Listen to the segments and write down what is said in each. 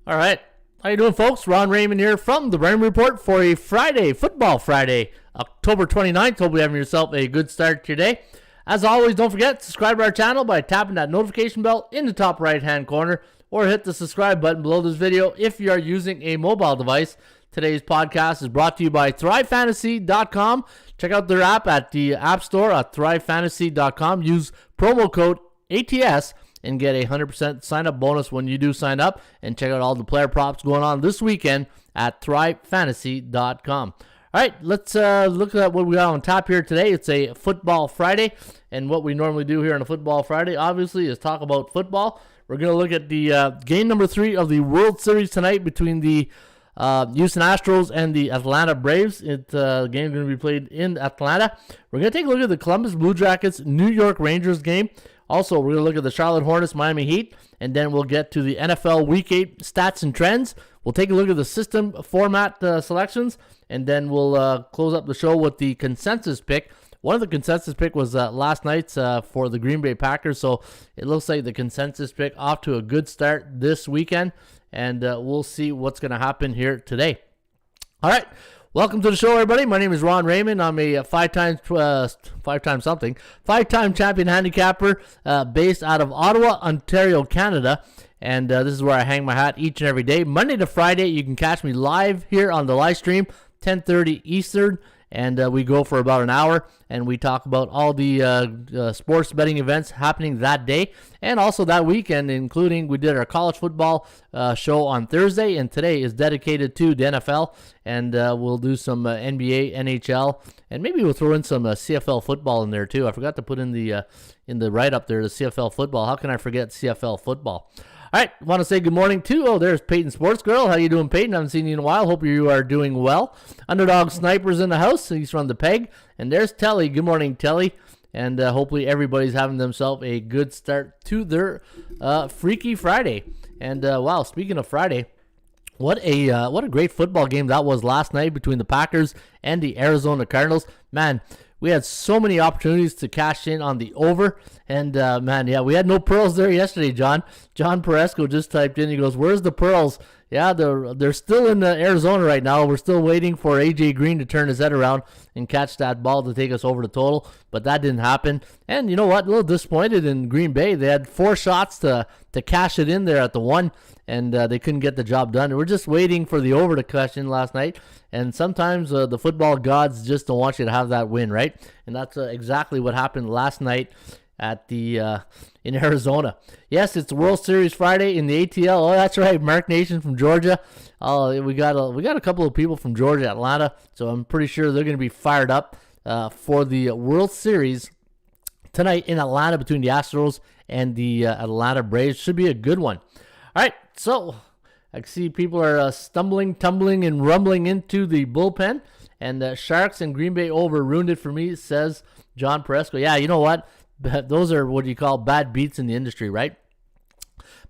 All right. How you doing, folks? Ron Raymond here from the Raymond Report for a Friday, Football Friday, October 29th. Hope you're having yourself a good start today. As always, don't forget, subscribe to our channel by tapping that notification bell in the top right-hand corner or hit the subscribe button below this video if you are using a mobile device. Today's podcast is brought to you by ThriveFantasy.com. Check out their app at the App Store at ThriveFantasy.com. Use promo code ATS and get a 100% sign-up bonus when you do sign up. And check out all the player props going on this weekend at ThriveFantasy.com. All right, let's look at what we got on top here today. It's a Football Friday, and what we normally do here on a Football Friday, obviously, is talk about football. We're going to look at the game number 3 of the World Series tonight between the Houston Astros and the Atlanta Braves. It's game going to be played in Atlanta. We're going to take a look at the Columbus Blue Jackets New York Rangers game. Also, we're going to look at the Charlotte Hornets Miami Heat, and then we'll get to the NFL Week 8 stats and trends. We'll take a look at the system format selections, and then we'll close up the show with the consensus pick. One of the consensus pick was last night's for the Green Bay Packers, so it looks like the consensus pick off to a good start this weekend, and we'll see what's going to happen here today. All right, welcome to the show, everybody. My name is Ron Raymond. I'm a five-time champion handicapper based out of Ottawa, Ontario, Canada. And this is where I hang my hat each and every day. Monday to Friday, you can catch me live here on the live stream, 10:30 Eastern. And we go for about an hour, and we talk about all the sports betting events happening that day and also that weekend, including we did our college football show on Thursday, and today is dedicated to the NFL, and we'll do some NBA, NHL, and maybe we'll throw in some CFL football in there too. I forgot to put in the write-up there, the CFL football. How can I forget CFL football? All right, want to say good morning to, there's Peyton Sports Girl. How you doing, Peyton? I haven't seen you in a while. Hope you are doing well. Underdog Sniper's in the house. He's from the Peg. And there's Telly. Good morning, Telly. And hopefully everybody's having themselves a good start to their Freaky Friday. And, wow, speaking of Friday, what a great football game that was last night between the Packers and the Arizona Cardinals. Man, we had so many opportunities to cash in on the over. And, we had no pearls there yesterday, John. John Peresco just typed in. He goes, where's the pearls? Yeah, they're still in Arizona right now. We're still waiting for A.J. Green to turn his head around and catch that ball to take us over the total. But that didn't happen. And you know what? A little disappointed in Green Bay. They had 4 shots to cash it in there at the 1, and they couldn't get the job done. We're just waiting for the over to cash in last night. And sometimes the football gods just don't want you to have that win, right? And that's exactly what happened last night at the in Arizona. Yes, it's the World Series Friday in the ATL. Oh, that's right, Mark Nation from Georgia. We got a couple of people from Georgia, Atlanta, so I'm pretty sure they're going to be fired up for the World Series tonight in Atlanta between the Astros and the Atlanta Braves. Should be a good one. All right, so I see people are stumbling, tumbling, and rumbling into the bullpen, and Sharks and Green Bay over ruined it for me, says John Peresco. Yeah, you know what? Those are what you call bad beats in the industry, right?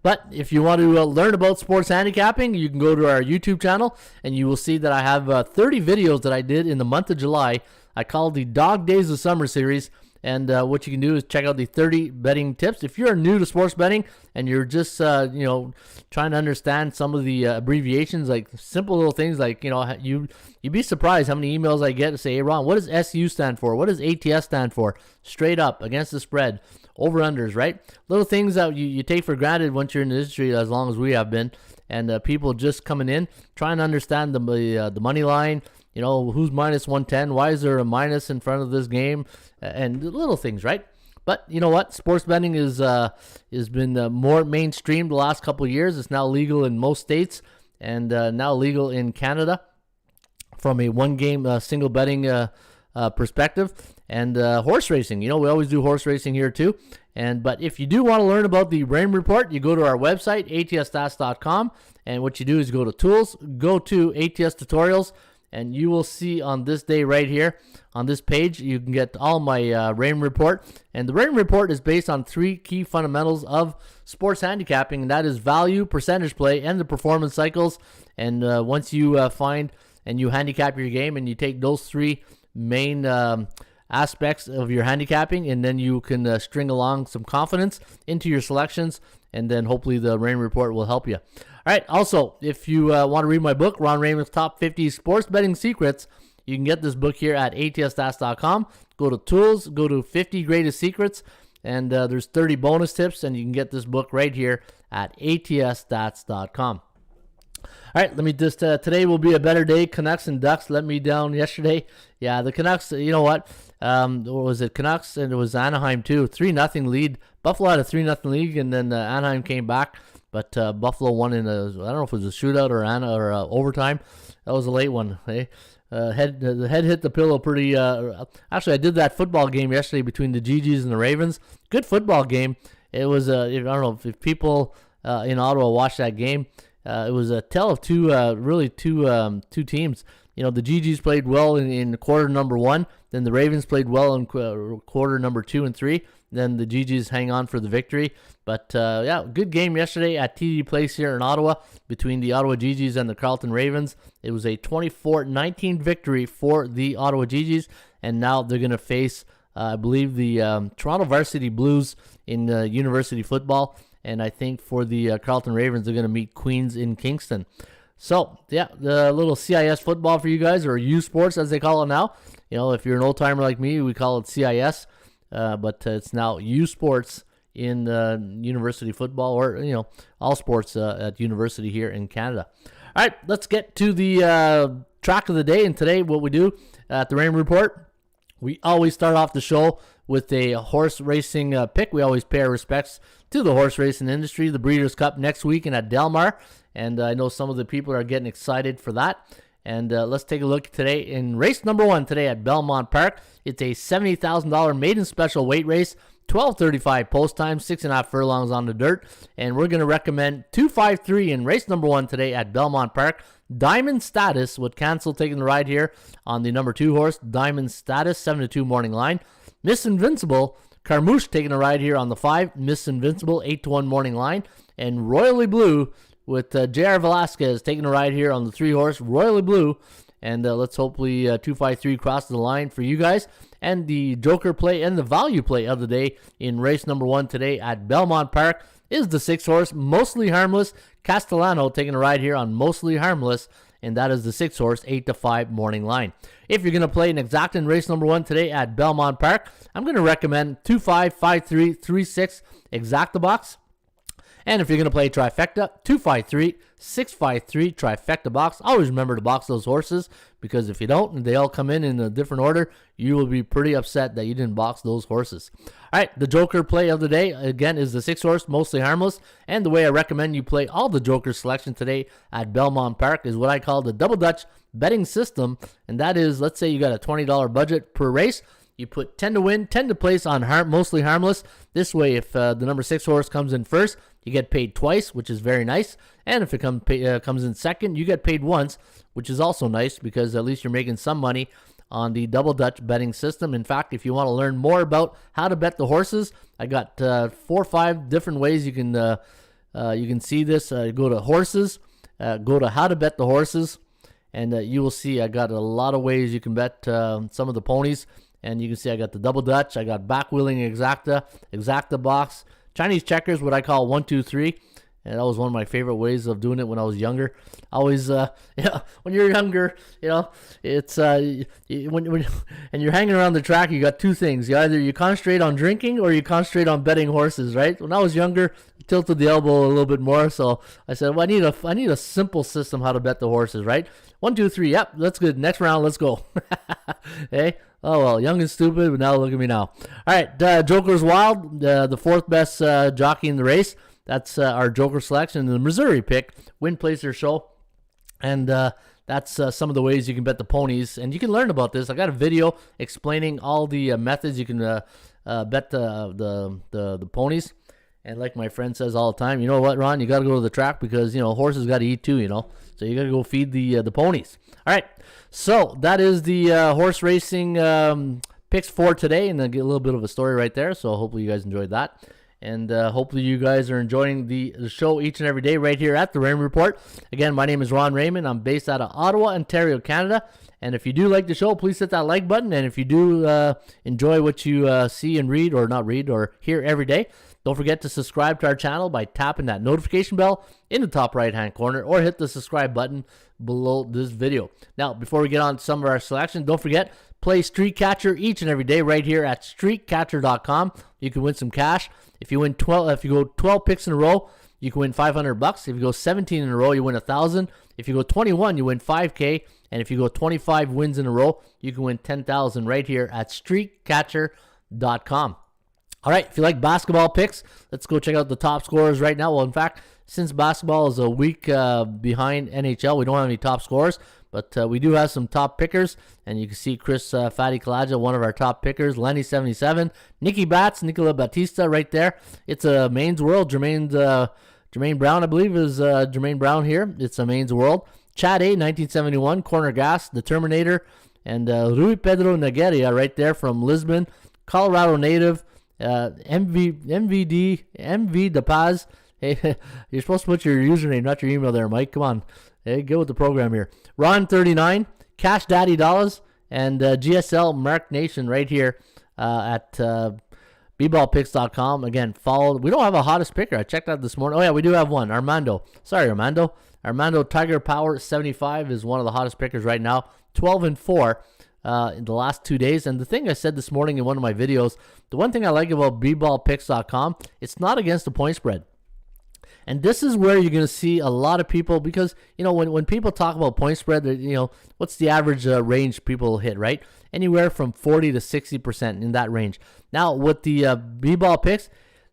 But if you want to learn about sports handicapping, you can go to our YouTube channel, and you will see that I have 30 videos that I did in the month of July. I call the Dog Days of Summer series. And what you can do is check out the 30 betting tips. If you're new to sports betting and you're just, trying to understand some of the abbreviations, like simple little things like, you'd be surprised how many emails I get to say, hey, Ron, what does SU stand for? What does ATS stand for? Straight up, against the spread, over-unders, right? Little things that you take for granted once you're in the industry as long as we have been. And people just coming in, trying to understand the money line, who's minus 110? Why is there a minus in front of this game? And little things, right? But you know what? Sports betting has been more mainstream the last couple of years. It's now legal in most states and now legal in Canada from a one-game single betting perspective. And horse racing. We always do horse racing here too. But if you do want to learn about the Rain Report, you go to our website, atsstats.com. And what you do is go to Tools, go to ATS Tutorials, and you will see on this day right here, on this page, you can get all my Rain Report. And the Rain Report is based on 3 key fundamentals of sports handicapping, and that is value, percentage play, and the performance cycles. And once you find and you handicap your game and you take those 3 main aspects of your handicapping, and then you can string along some confidence into your selections, and then hopefully the Rain Report will help you. All right. Also, if you want to read my book, Ron Raymond's Top 50 Sports Betting Secrets, you can get this book here at atsstats.com. Go to Tools, go to 50 Greatest Secrets, and there's 30 bonus tips, and you can get this book right here at atsstats.com. All right, let me just, today will be a better day. Canucks and Ducks let me down yesterday. Yeah, the Canucks, you know what? What was it? Canucks, and it was Anaheim too. 3-0 lead. Buffalo had a 3-0 lead, and then Anaheim came back. But Buffalo won in I don't know if it was a shootout or overtime. That was a late one. The head hit the pillow pretty. Actually, I did that football game yesterday between the GGs and the Ravens. Good football game. It was. I don't know if people in Ottawa watched that game. It was a tale of two teams. You know, the GGs played well in quarter number 1. Then the Ravens played well in quarter number 2 and 3. Then the GGs hang on for the victory. But, yeah, good game yesterday at TD Place here in Ottawa between the Ottawa GGs and the Carleton Ravens. It was a 24-19 victory for the Ottawa GGs. And now they're going to face, I believe, the Toronto Varsity Blues in university football. And I think for the Carleton Ravens, they're going to meet Queens in Kingston. So, yeah, the little CIS football for you guys, or U Sports as they call it now. You know, if you're an old-timer like me, we call it CIS. But it's now U Sports in university football, or, you know, all sports at university here in Canada. All right, let's get to the track of the day. And today, what we do at the Rain Report, we always start off the show with a horse racing pick. We always pay our respects to the horse racing industry. The Breeders' Cup next weekend at Del Mar, and I know some of the people are getting excited for that. And let's take a look today in race number 1 today at Belmont Park. It's a $70,000 maiden special weight race, 12:35 post time, 6.5 furlongs on the dirt. And we're going to recommend 253 in race number 1 today at Belmont Park. Diamond Status would cancel taking the ride here on the number 2 horse, Diamond Status, 7-2 morning line. Miss Invincible, Carmouche taking a ride here on the 5, Miss Invincible, 8-1 morning line. And Royally Blue with J.R. Velasquez taking a ride here on the 3 horse, Royally Blue. And let's hopefully 253 crosses the line for you guys. And the joker play and the value play of the day in race number 1 today at Belmont Park is the 6 horse, Mostly Harmless, Castellano taking a ride here on Mostly Harmless. And that is the 6 horse, 8-5 morning line. If you're going to play an exact in race number 1 today at Belmont Park, I'm going to recommend 2-5, 5-3, 3-6 exacta box. And if you're going to play trifecta, 253, 653 trifecta box. Always remember to box those horses, because if you don't and they all come in a different order, you will be pretty upset that you didn't box those horses. All right, the joker play of the day, again, is the 6 horse, Mostly Harmless. And the way I recommend you play all the joker selection today at Belmont Park is what I call the Double Dutch betting system. And that is, let's say you got a $20 budget per race. You put 10 to win, 10 to place on Mostly Harmless. This way, if the number 6 horse comes in first, you get paid twice, which is very nice. And if it comes in second, you get paid once, which is also nice, because at least you're making some money on the Double Dutch betting system. In fact, if you want to learn more about how to bet the horses, I got 4 or 5 different ways you can see this. Go to horses, go to how to bet the horses, and you will see I got a lot of ways you can bet some of the ponies. And you can see I got the Double Dutch, I got back wheeling exacta box, Chinese checkers, what I call 1, 2, 3. And that was one of my favorite ways of doing it when I was younger. Always, when you're younger, it's when and you're hanging around the track, you got 2 things. You concentrate on drinking, or you concentrate on betting horses, right? When I was younger, I tilted the elbow a little bit more, so I said, well, I need a simple system how to bet the horses, right? 1, 2, 3. Yep, that's good. Next round, let's go. Hey. Oh, well, young and stupid, but now look at me now. All right, Joker's Wild, the 4th best jockey in the race. That's our Joker selection. The Missouri pick, Win Placer Show. And that's some of the ways you can bet the ponies. And you can learn about this. I got a video explaining all the methods you can bet the ponies. And like my friend says all the time, you know what, Ron? You got to go to the track, because, horses got to eat too, So you got to go feed the ponies. All right. So that is the horse racing picks for today, and then get a little bit of a story right there. So hopefully you guys enjoyed that. And hopefully you guys are enjoying the show each and every day right here at the Rain Report. Again, my name is Ron Raymond. I'm based out of Ottawa, Ontario, Canada. And if you do like the show, please hit that like button. And if you do enjoy what you see and read, or not read, or hear every day, Don't forget to subscribe to our channel by tapping that notification bell in the top right-hand corner or hit the subscribe button below this video. Now, before we get on to some of our selections, don't forget, play Street Catcher each and every day right here at streetcatcher.com. You can win some cash. If you go 12 picks in a row, you can win $500. If you go 17 in a row, you win $1,000. If you go 21, you win $5K. And if you go 25 wins in a row, you can win $10,000 right here at streetcatcher.com. All right, if you like basketball picks, let's go check out the top scorers right now. Well, in fact, since basketball is a week behind NHL, we don't have any top scorers, but we do have some top pickers. And you can see Chris Fatty Kalaja, one of our top pickers, Lenny 77, Nicky Bats, Nicola Batista right there. It's a Maine's World. Jermaine Brown, I believe, is Jermaine Brown here. It's a Maine's World. Chad A, 1971, Corner Gas, The Terminator, and Rui Pedro Nageria right there from Lisbon, Colorado native, MV De Paz. Hey, you're supposed to put your username, not your email there, Mike. Come on. Hey, get with the program here. Ron 39, Cash Daddy Dollars, and GSL Mark Nation right here at bballpicks.com. Again, followed. We don't have a hottest picker. I checked out this morning. Oh, yeah, we do have one. Armando. Sorry, Armando. Armando Tiger Power 75 is one of the hottest pickers right now. 12-4 in the last 2 days. And the thing I said this morning in one of my videos, the one thing I like about bballpicks.com, it's not against the point spread. And this is where you're going to see a lot of people, because, you know, when people talk about point spread, you know, what's the average range people hit, right? Anywhere from 40 to 60% in that range. Now, with the b-ball picks,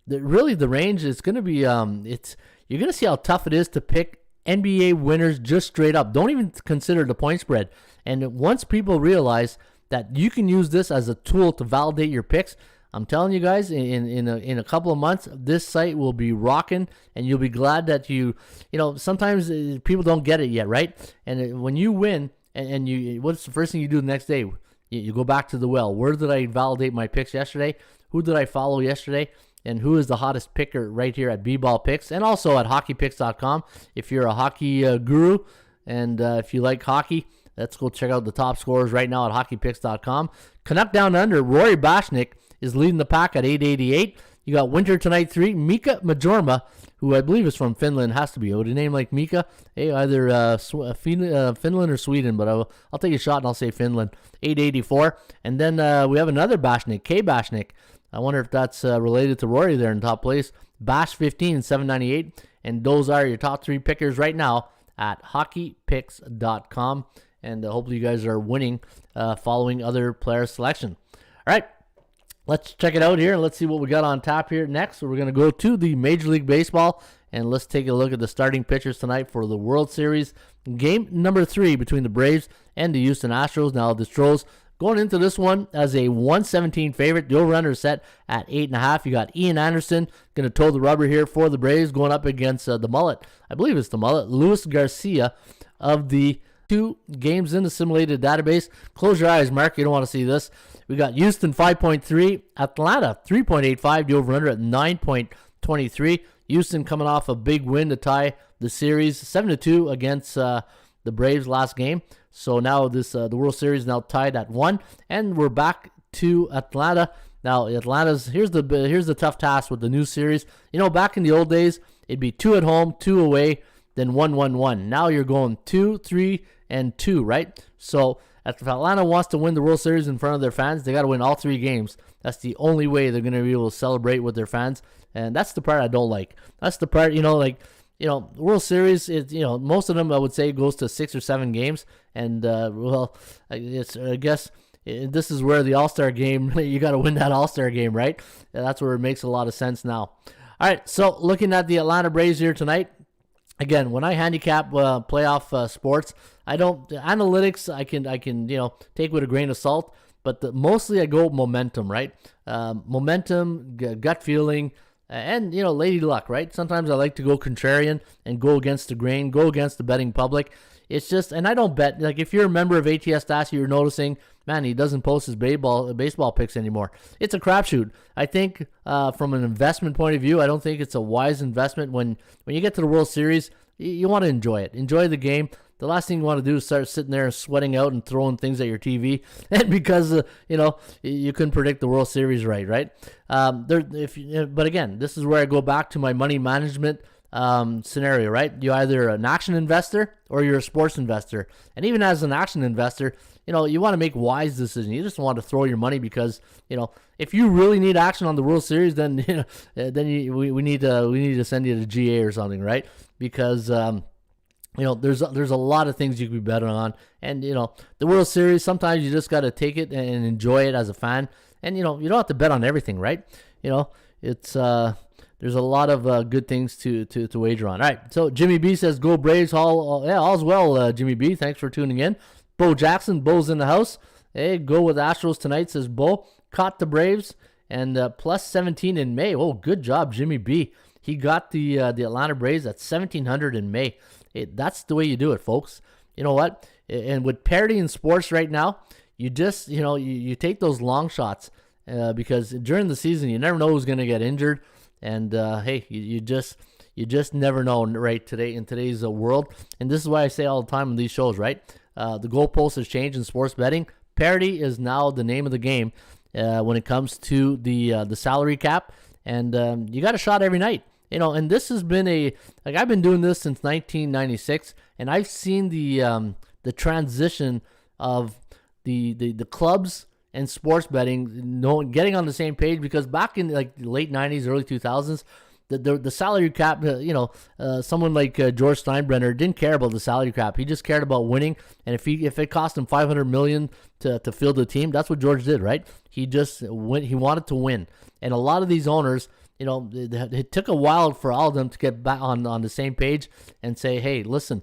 really the range is going to be, you're going to see how tough it is to pick NBA winners just straight up. Don't even consider the point spread. And once people realize that you can use this as a tool to validate your picks, I'm telling you guys, in a couple of months, this site will be rocking, and you'll be glad that you know, sometimes people don't get it yet, right? And when you win, and you, what's the first thing you do the next day? You go back to the well. Where did I validate my picks yesterday? Who did I follow yesterday? And who is the hottest picker right here at B-Ball Picks, and also at hockeypicks.com. If you're a hockey guru, and if you like hockey, let's go check out the top scorers right now at hockeypicks.com. Canuck Down Under, Rory Bashnik is leading the pack at 888. You got Winter Tonight 3, Mika Majorma, who I believe is from Finland, has to be. With a name like Mika, hey, either Finland or Sweden, but I'll take a shot and I'll say Finland. 884. And then we have another Bashnik, K Bashnik. I wonder if that's related to Rory there in top place. Bash 15, 798. And those are your top three pickers right now at hockeypicks.com. And hopefully you guys are winning following other player selection. All right, let's check it out here, and let's see what we got on tap here next. So we're going to go to the Major League Baseball, and let's take a look at the starting pitchers tonight for the World Series. Game number 3 between the Braves and the Houston Astros. Now, the Astros going into this one as a 117 favorite. The over-under is set at 8.5. You got Ian Anderson going to toe the rubber here for the Braves, going up against the mullet. I believe it's the mullet, Luis Garcia of the 2 games in the simulated database. Close your eyes, Mark. You don't want to see this. We got Houston 5.3, Atlanta 3.85, the over-under at 9.23. Houston coming off a big win to tie the series 7-2 against the Braves last game. So now this the World Series is now tied at 1, and we're back to Atlanta. Now here's the tough task with the new series. You know, back in the old days, it'd be 2 at home, 2 away, then 1-1-1. Now you're going 2, 3, and 2, right? So if Atlanta wants to win the World Series in front of their fans, they got to win all 3 games. That's the only way they're going to be able to celebrate with their fans, and that's the part I don't like. That's the part, the World Series is, most of them I would say goes to 6 or 7 games, and I guess this is where the All-Star game, you got to win that All-Star game, right? And that's where it makes a lot of sense now. All right, so looking at the Atlanta Braves here tonight. Again, when I handicap playoff sports, I don't analytics. I can take with a grain of salt, but mostly I go momentum, right? Momentum, gut feeling, and lady luck, right? Sometimes I like to go contrarian and go against the grain, go against the betting public. It's just, and I don't bet. Like if you're a member of ATS Stassi, you're noticing, man, he doesn't post his baseball picks anymore. It's a crapshoot. I think from an investment point of view, I don't think it's a wise investment. When you get to the World Series, you want to enjoy it. Enjoy the game. the last thing you want to do is start sitting there and sweating out and throwing things at your TV, and because you couldn't predict the World Series right? But again, this is where I go back to my money management scenario, right? You're either an action investor or you're a sports investor, and even as an action investor, you want to make wise decisions. You just want to throw your money because if you really need action on the World Series, then we need to send you to GA or something, right? Because there's a lot of things you could be betting on, and the World Series, sometimes you just got to take it and enjoy it as a fan, and you don't have to bet on everything, right? It's there's a lot of good things to wager on. All right, so Jimmy B says go Braves. All's well, Jimmy B. Thanks for tuning in. Bo Jackson, Bo's in the house. Hey, go with Astros tonight, says Bo. Caught the Braves and plus 17 in May. Oh, good job, Jimmy B. He got the Atlanta Braves at 1,700 in May. That's the way you do it, folks. You know what? And with parity in sports right now, you just you take those long shots because during the season you never know who's going to get injured, and hey, you just never know, right? Today in today's world, and this is why I say all the time on these shows, right? The goalpost has changed in sports betting. Parity is now the name of the game when it comes to the salary cap, and you got a shot every night. And this has been I've been doing this since 1996, and I've seen the transition of the clubs and sports betting getting on the same page, because back in the late 90s, early 2000s, the salary cap, someone like George Steinbrenner didn't care about the salary cap. He just cared about winning, and if it cost him $500 million to field the team, that's what George did, right? He wanted to win, and a lot of these owners, it took a while for all of them to get back on the same page and say, hey, listen,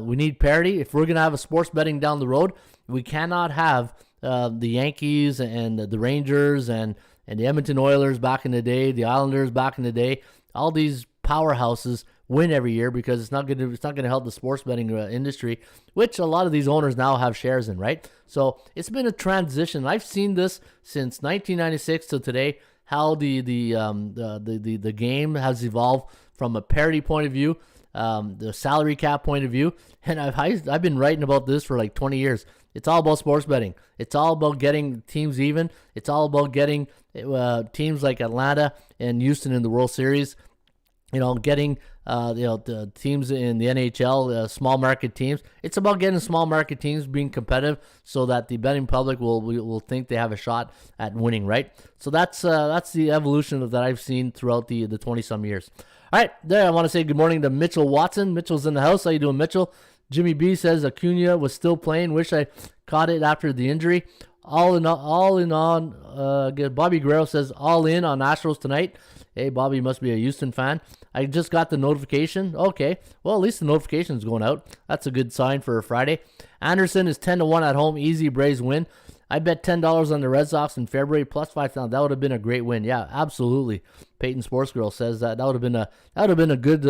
we need parity. If we're gonna have a sports betting down the road, we cannot have the Yankees and the Rangers and the Edmonton Oilers back in the day, the Islanders back in the day, all these powerhouses win every year, because it's not going to help the sports betting industry, which a lot of these owners now have shares in, right? So it's been a transition. I've seen this since 1996 to today, how the game has evolved from a parity point of view, the salary cap point of view, and I've been writing about this for like 20 years. It's all about sports betting. It's all about getting teams even. It's all about getting teams like Atlanta and Houston in the World Series. Getting the teams in the NHL, small market teams. It's about getting small market teams being competitive, so that the betting public will think they have a shot at winning, right? So that's the evolution that I've seen throughout the 20-some years. All right, there I want to say good morning to Mitchell Watson. Mitchell's in the house. How you doing, Mitchell? Jimmy B says Acuna was still playing. Wish I caught it after the injury. All in on. Bobby Guerrero says all in on Astros tonight. Hey, Bobby must be a Houston fan. I just got the notification. Okay, well, at least the notification is going out. That's a good sign for a Friday. Anderson is 10-1 at home. Easy Braves win. I bet $10 on the Red Sox in February plus 5,000. That would have been a great win. Yeah, absolutely. Peyton Sports Girl says that would have been a good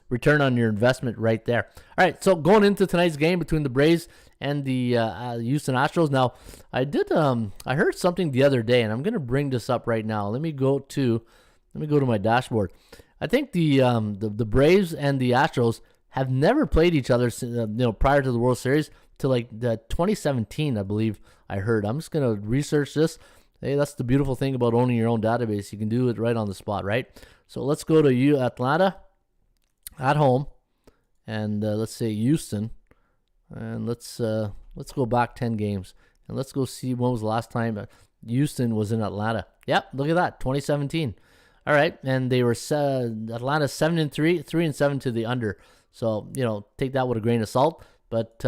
return on your investment right there. All right, so going into tonight's game between the Braves and the Houston Astros. Now, I heard something the other day, and I'm going to bring this up right now. Let me go to my dashboard. I think the Braves and the Astros have never played each other prior to the World Series till like the 2017, I believe I heard. I'm just going to research this. Hey, that's the beautiful thing about owning your own database. You can do it right on the spot, right? So let's go to Atlanta at home, and let's say Houston, and let's go back 10 games, and let's go see when was the last time Houston was in Atlanta. Yep, look at that, 2017. All right, and they were Atlanta 7-3, 3-7 to the under. So take that with a grain of salt. But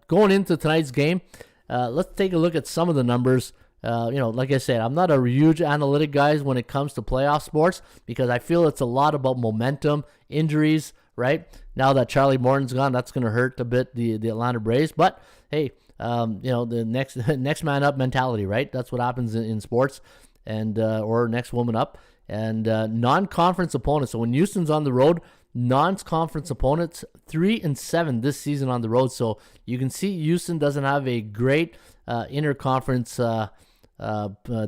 going into tonight's game, let's take a look at some of the numbers. Like I said, I'm not a huge analytic guy when it comes to playoff sports, because I feel it's a lot about momentum, injuries, right? Now that Charlie Morton's gone, that's going to hurt a bit the Atlanta Braves. But hey, the next man up mentality, right? That's what happens in sports, and or next woman up. And non-conference opponents. So when Houston's on the road, non-conference opponents 3-7 this season on the road. So you can see Houston doesn't have a great interconference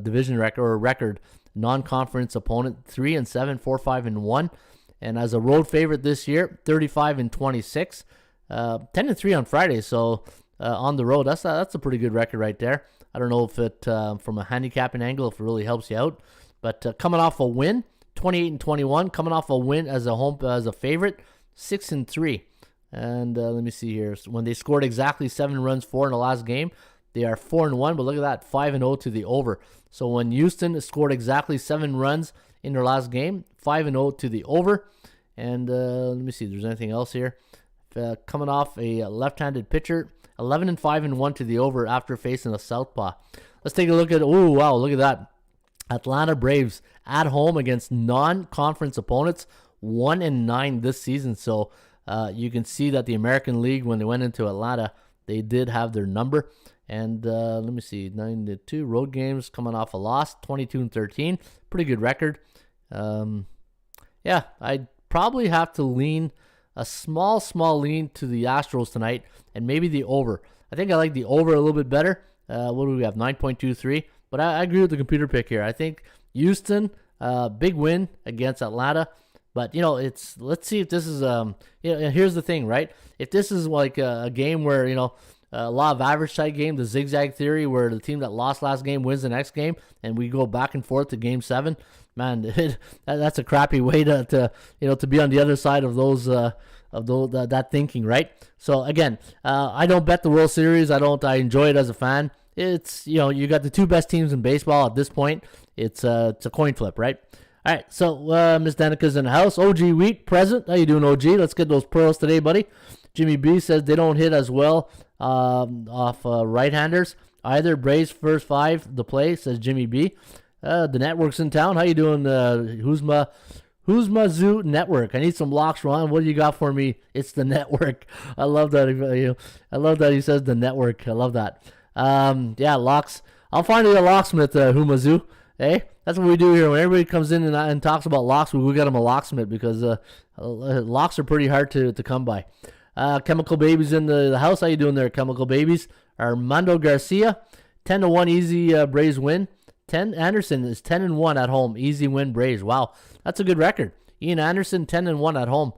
division record. Non-conference opponent 3-7, 4-5-1, and as a road favorite this year, 35-26. 10-3 on Friday. So on the road, that's a pretty good record right there. I don't know if it from a handicapping angle if it really helps you out, but coming off a win, 28-21, coming off a win as a favorite, 6-3. And let me see here. So when they scored exactly 7 runs, 4 in the last game, they are 4-1. But look at that, 5-0 to the over. So when Houston scored exactly 7 runs in their last game, 5-0 to the over. And let me see if there's anything else here. Coming off a left-handed pitcher, 11-5-1 to the over after facing a southpaw. Let's take a look at. Oh wow, look at that. Atlanta Braves at home against non-conference opponents, 1-9 this season. So you can see that the American League, when they went into Atlanta, they did have their number. And let me see, 9-2 road games, coming off a loss, 22-13, pretty good record. Yeah, I'd probably have to lean a small lean to the Astros tonight, and maybe the over. I think I like the over a little bit better. What do we have? 9.23. But I agree with the computer pick here. I think Houston, big win against Atlanta. But, let's see if this is, here's the thing, right? If this is like a game where, a law of average type game, the zigzag theory, where the team that lost last game wins the next game, and we go back and forth to game 7, man, that's a crappy way to be on the other side of that thinking, right? So again, I don't bet the World Series. I enjoy it as a fan. It's, you got the 2 best teams in baseball at this point. It's a coin flip, right? All right, so Miss Danica's in the house. OG Wheat present. How you doing, OG? Let's get those pearls today, buddy. Jimmy B says they don't hit as well off right-handers either. Braves first 5 the play, says Jimmy B. The network's in town. How you doing? Who's my zoo network? I need some locks, Ron. What do you got for me? It's the network. I love that. I love that he says the network. I love that. Yeah, locks. I'll find you a locksmith, Humazoo. Hey, that's what we do here. When everybody comes in and talks about locks, we get them a locksmith, because locks are pretty hard to come by. Chemical Babies in the house. How you doing there, Chemical Babies? Armando Garcia, 10-1 easy Braves win. Anderson is 10-1 at home, easy win Braves. Wow, that's a good record. Ian Anderson 10-1 at home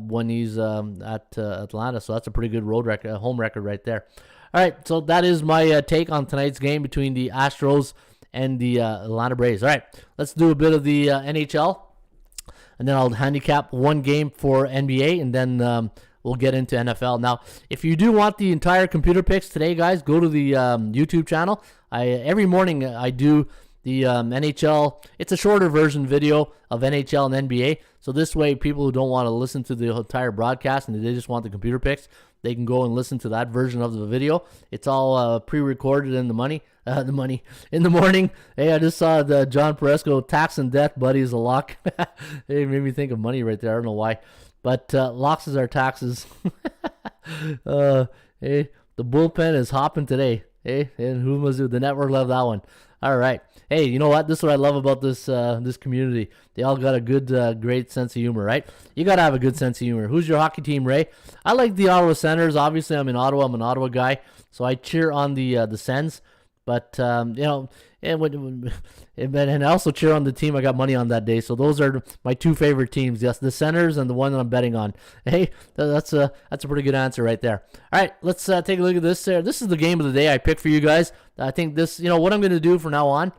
when he's at Atlanta, so that's a pretty good road record, home record right there. All right, so that is my take on tonight's game between the Astros and the Atlanta Braves. All right, let's do a bit of the NHL, and then I'll handicap one game for NBA, and then we'll get into NFL. Now, if you do want the entire computer picks today, guys, go to the YouTube channel. Every morning I do the NHL. It's a shorter version video of NHL and NBA. So this way, people who don't want to listen to the entire broadcast and they just want the computer picks, they can go and listen to that version of the video. It's all pre-recorded in the morning. Hey, I just saw the John Peresco tax and death, buddy, is a lock. It made me think of money right there. I don't know why. But locks is our taxes. Hey, the bullpen is hopping today. Hey, and who must do the network? Love that one. All right. Hey, you know what? This is what I love about this community. They all got a good, great sense of humor, right? You got to have a good sense of humor. Who's your hockey team, Ray? I like the Ottawa Senators. Obviously, I'm in Ottawa. I'm an Ottawa guy, so I cheer on the Sens. But and I also cheer on the team I got money on that day. So those are my 2 favorite teams. Yes, the Senators and the one that I'm betting on. Hey, that's a pretty good answer right there. All right, let's take a look at this. This is the game of the day I picked for you guys. I think this, what I'm going to do from now on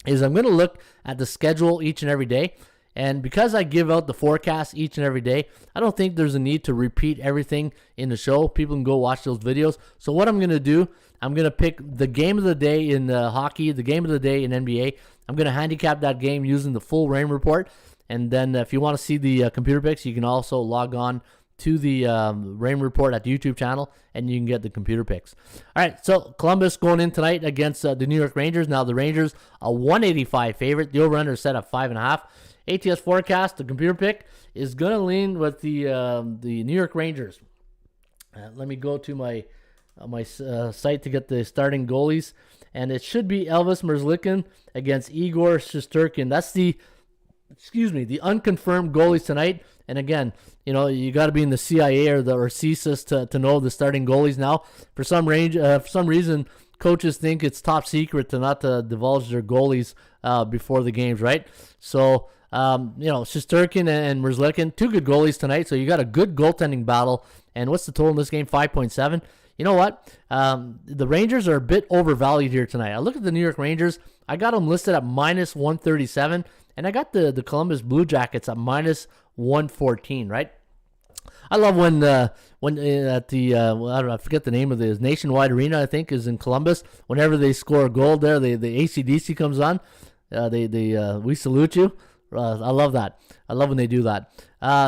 is I'm going to look at the schedule each and every day. And because I give out the forecast each and every day, I don't think there's a need to repeat everything in the show. People can go watch those videos. So what I'm going to do, I'm going to pick the game of the day in hockey, the game of the day in NBA. I'm going to handicap that game using the full rain report. And then if you want to see the computer picks, you can also log on to the rain report at the YouTube channel, and you can get the computer picks. All right, so Columbus going in tonight against the New York Rangers. Now the Rangers, a 185 favorite. The over-under is set at 5.5. ATS forecast, the computer pick, is going to lean with the New York Rangers. Let me go to my site to get the starting goalies, and it should be Elvis Merzlikhin against Igor Shesterkin. That's the unconfirmed goalies tonight. And again, you got to be in the CIA or CSIS to know the starting goalies now. For some reason, coaches think it's top secret to not to divulge their goalies before the games, right? So, Shesterkin and Merzlikhin, 2 good goalies tonight. So you got a good goaltending battle. And what's the total in this game? 5.7. You know what? The Rangers are a bit overvalued here tonight. I look at the New York Rangers. I got them listed at minus 137, and I got the Columbus Blue Jackets at minus 114, right? I love when at the I don't know, I forget the name of the Nationwide Arena, I think, is in Columbus. Whenever they score a goal there, the AC/DC comes on. We salute you. I love that. I love when they do that.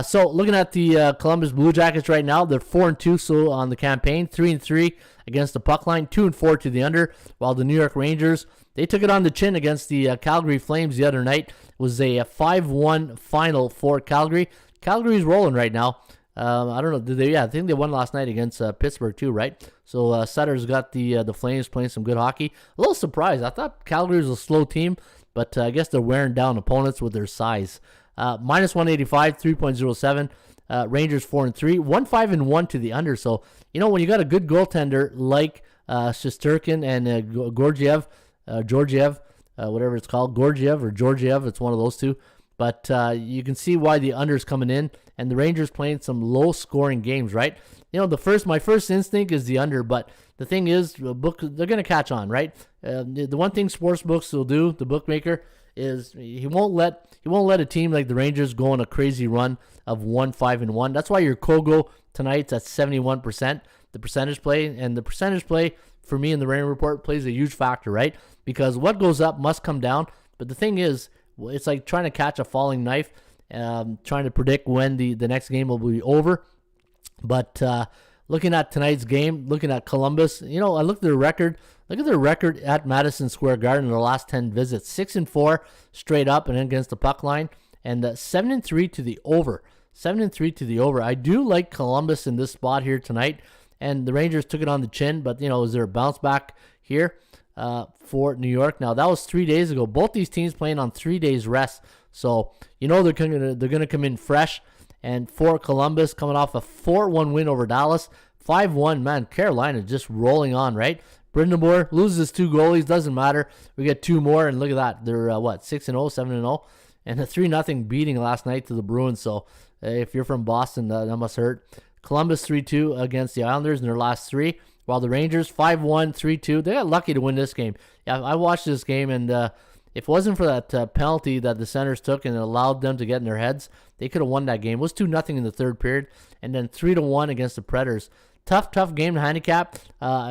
So looking at the Columbus Blue Jackets right now, they're 4-2 so on the campaign, 3-3 against the puck line, 2-4 to the under. While the New York Rangers, they took it on the chin against the Calgary Flames the other night. It was a 5-1 final for Calgary. Calgary's rolling right now. I don't know. Did they? Yeah, I think they won last night against Pittsburgh too, right? So Sutter's got the Flames playing some good hockey. A little surprised. I thought Calgary was a slow team, but I guess they're wearing down opponents with their size. Minus 185, 3.07. Rangers 4-3, 1-5-1 to the under. So when you got a good goaltender like Shesterkin and Georgiev, whatever it's called, Georgiev or Georgiev, it's one of those two. But you can see why the under's coming in, and the Rangers playing some low-scoring games, right? My first instinct is the under, but the thing is, they're going to catch on, right? The one thing sports books will do, the bookmaker, is he won't let a team like the Rangers go on a crazy run of 1-5-1. That's why your Kogo tonight's at 71%, the percentage play, and the percentage play for me in the Rain Report plays a huge factor, right? Because what goes up must come down. But the thing is, it's like trying to catch a falling knife, trying to predict when the next game will be over. But looking at tonight's game, looking at Columbus, I looked at their record. Look at their record at Madison Square Garden in their last 10 visits. 6-4 straight up and against the puck line, and 7-3 to the over. 7-3 to the over. I do like Columbus in this spot here tonight, and the Rangers took it on the chin. But is there a bounce back here for New York? Now that was 3 days ago. Both these teams playing on 3 days rest, so they're gonna come in fresh. And for Columbus, coming off a 4-1 win over Dallas, 5-1. Man, Carolina just rolling on, right? Brindamore loses 2 goalies, doesn't matter. We get 2 more, and look at that. They're 6-0, 7-0, and a 3-0 beating last night to the Bruins. So if you're from Boston, that must hurt. Columbus 3-2 against the Islanders in their last 3, while the Rangers 5-1, 3-2. They got lucky to win this game. Yeah, I watched this game, and if it wasn't for that penalty that the Senators took and it allowed them to get in their heads, they could have won that game. It was 2-0 in the third period, and then 3-1 against the Predators. Tough game to handicap.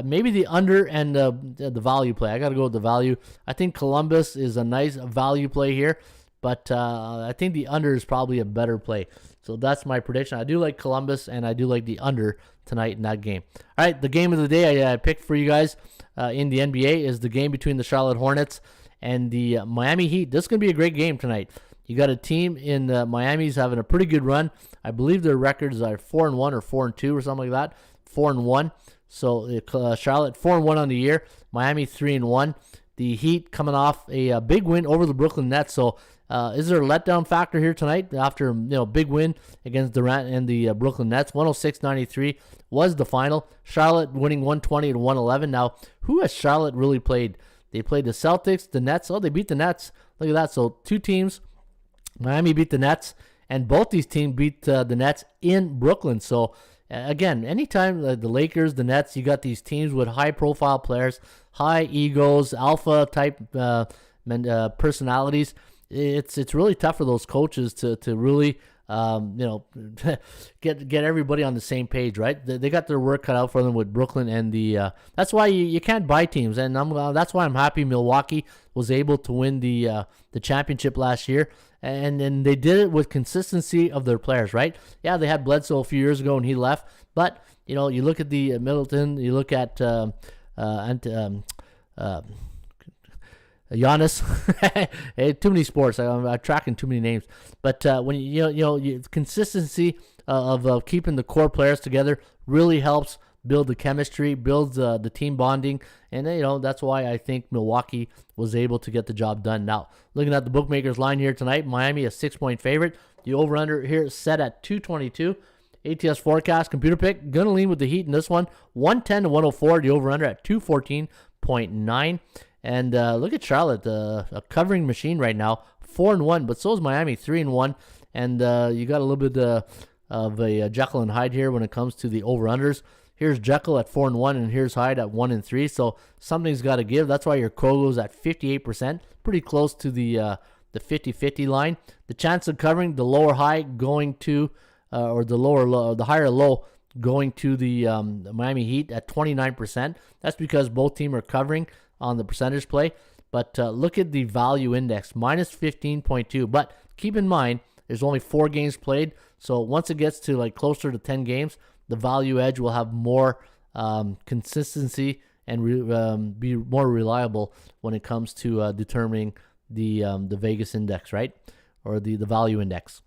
Maybe the under and the value play. I got to go with the value. I think Columbus is a nice value play here, but I think the under is probably a better play. So that's my prediction. I do like Columbus, and I do like the under tonight in that game. All right, the game of the day I picked for you guys in the NBA is the game between the Charlotte Hornets and the Miami Heat. This is going to be a great game tonight. You got a team in Miami's having a pretty good run. I believe their records are 4-1 or 4-2 or something like that. 4-1. So Charlotte 4-1 on the year. Miami 3-1. The Heat coming off a big win over the Brooklyn Nets. So is there a letdown factor here tonight after big win against Durant and the Brooklyn Nets? 106-93 was the final. Charlotte winning 120-111. Now, who has Charlotte really played? They played the Celtics, the Nets. Oh, they beat the Nets. Look at that. So 2 teams. Miami beat the Nets, and both these teams beat the Nets in Brooklyn. So again, anytime the Lakers, the Nets, you got these teams with high-profile players, high egos, alpha-type personalities. It's really tough for those coaches to really get everybody on the same page, right? They got their work cut out for them with Brooklyn, and that's why you can't buy teams, and that's why I'm happy Milwaukee was able to win the championship last year, and they did it with consistency of their players, right? Yeah, they had Bledsoe a few years ago and he left, but you look at the Middleton, you look at Giannis. Hey, too many sports. I'm tracking too many names. But when consistency of keeping the core players together really helps build the chemistry, builds the team bonding, and that's why I think Milwaukee was able to get the job done. Now, looking at the bookmakers line here tonight, Miami a 6-point favorite. The over/under here is set at 222. ATS forecast computer pick gonna lean with the Heat in this one, 110-104. The over/under at 214.9. And look at Charlotte, a covering machine right now, 4-1, but so is Miami, 3-1. And you got a little bit of a Jekyll and Hyde here when it comes to the over-unders. Here's Jekyll at 4-1, and here's Hyde at 1-3. So something's got to give. That's why your Kogo's at 58%, pretty close to the 50-50 line. The chance of covering, the lower high going to, or the lower low, the higher low going to the Miami Heat at 29%. That's because both teams are covering on the percentage play. But look at the value index, minus 15.2. But keep in mind, there's only 4 games played. So once it gets to like closer to 10 games, the value edge will have more consistency and be more reliable when it comes to determining the Vegas index, right? Or the value index.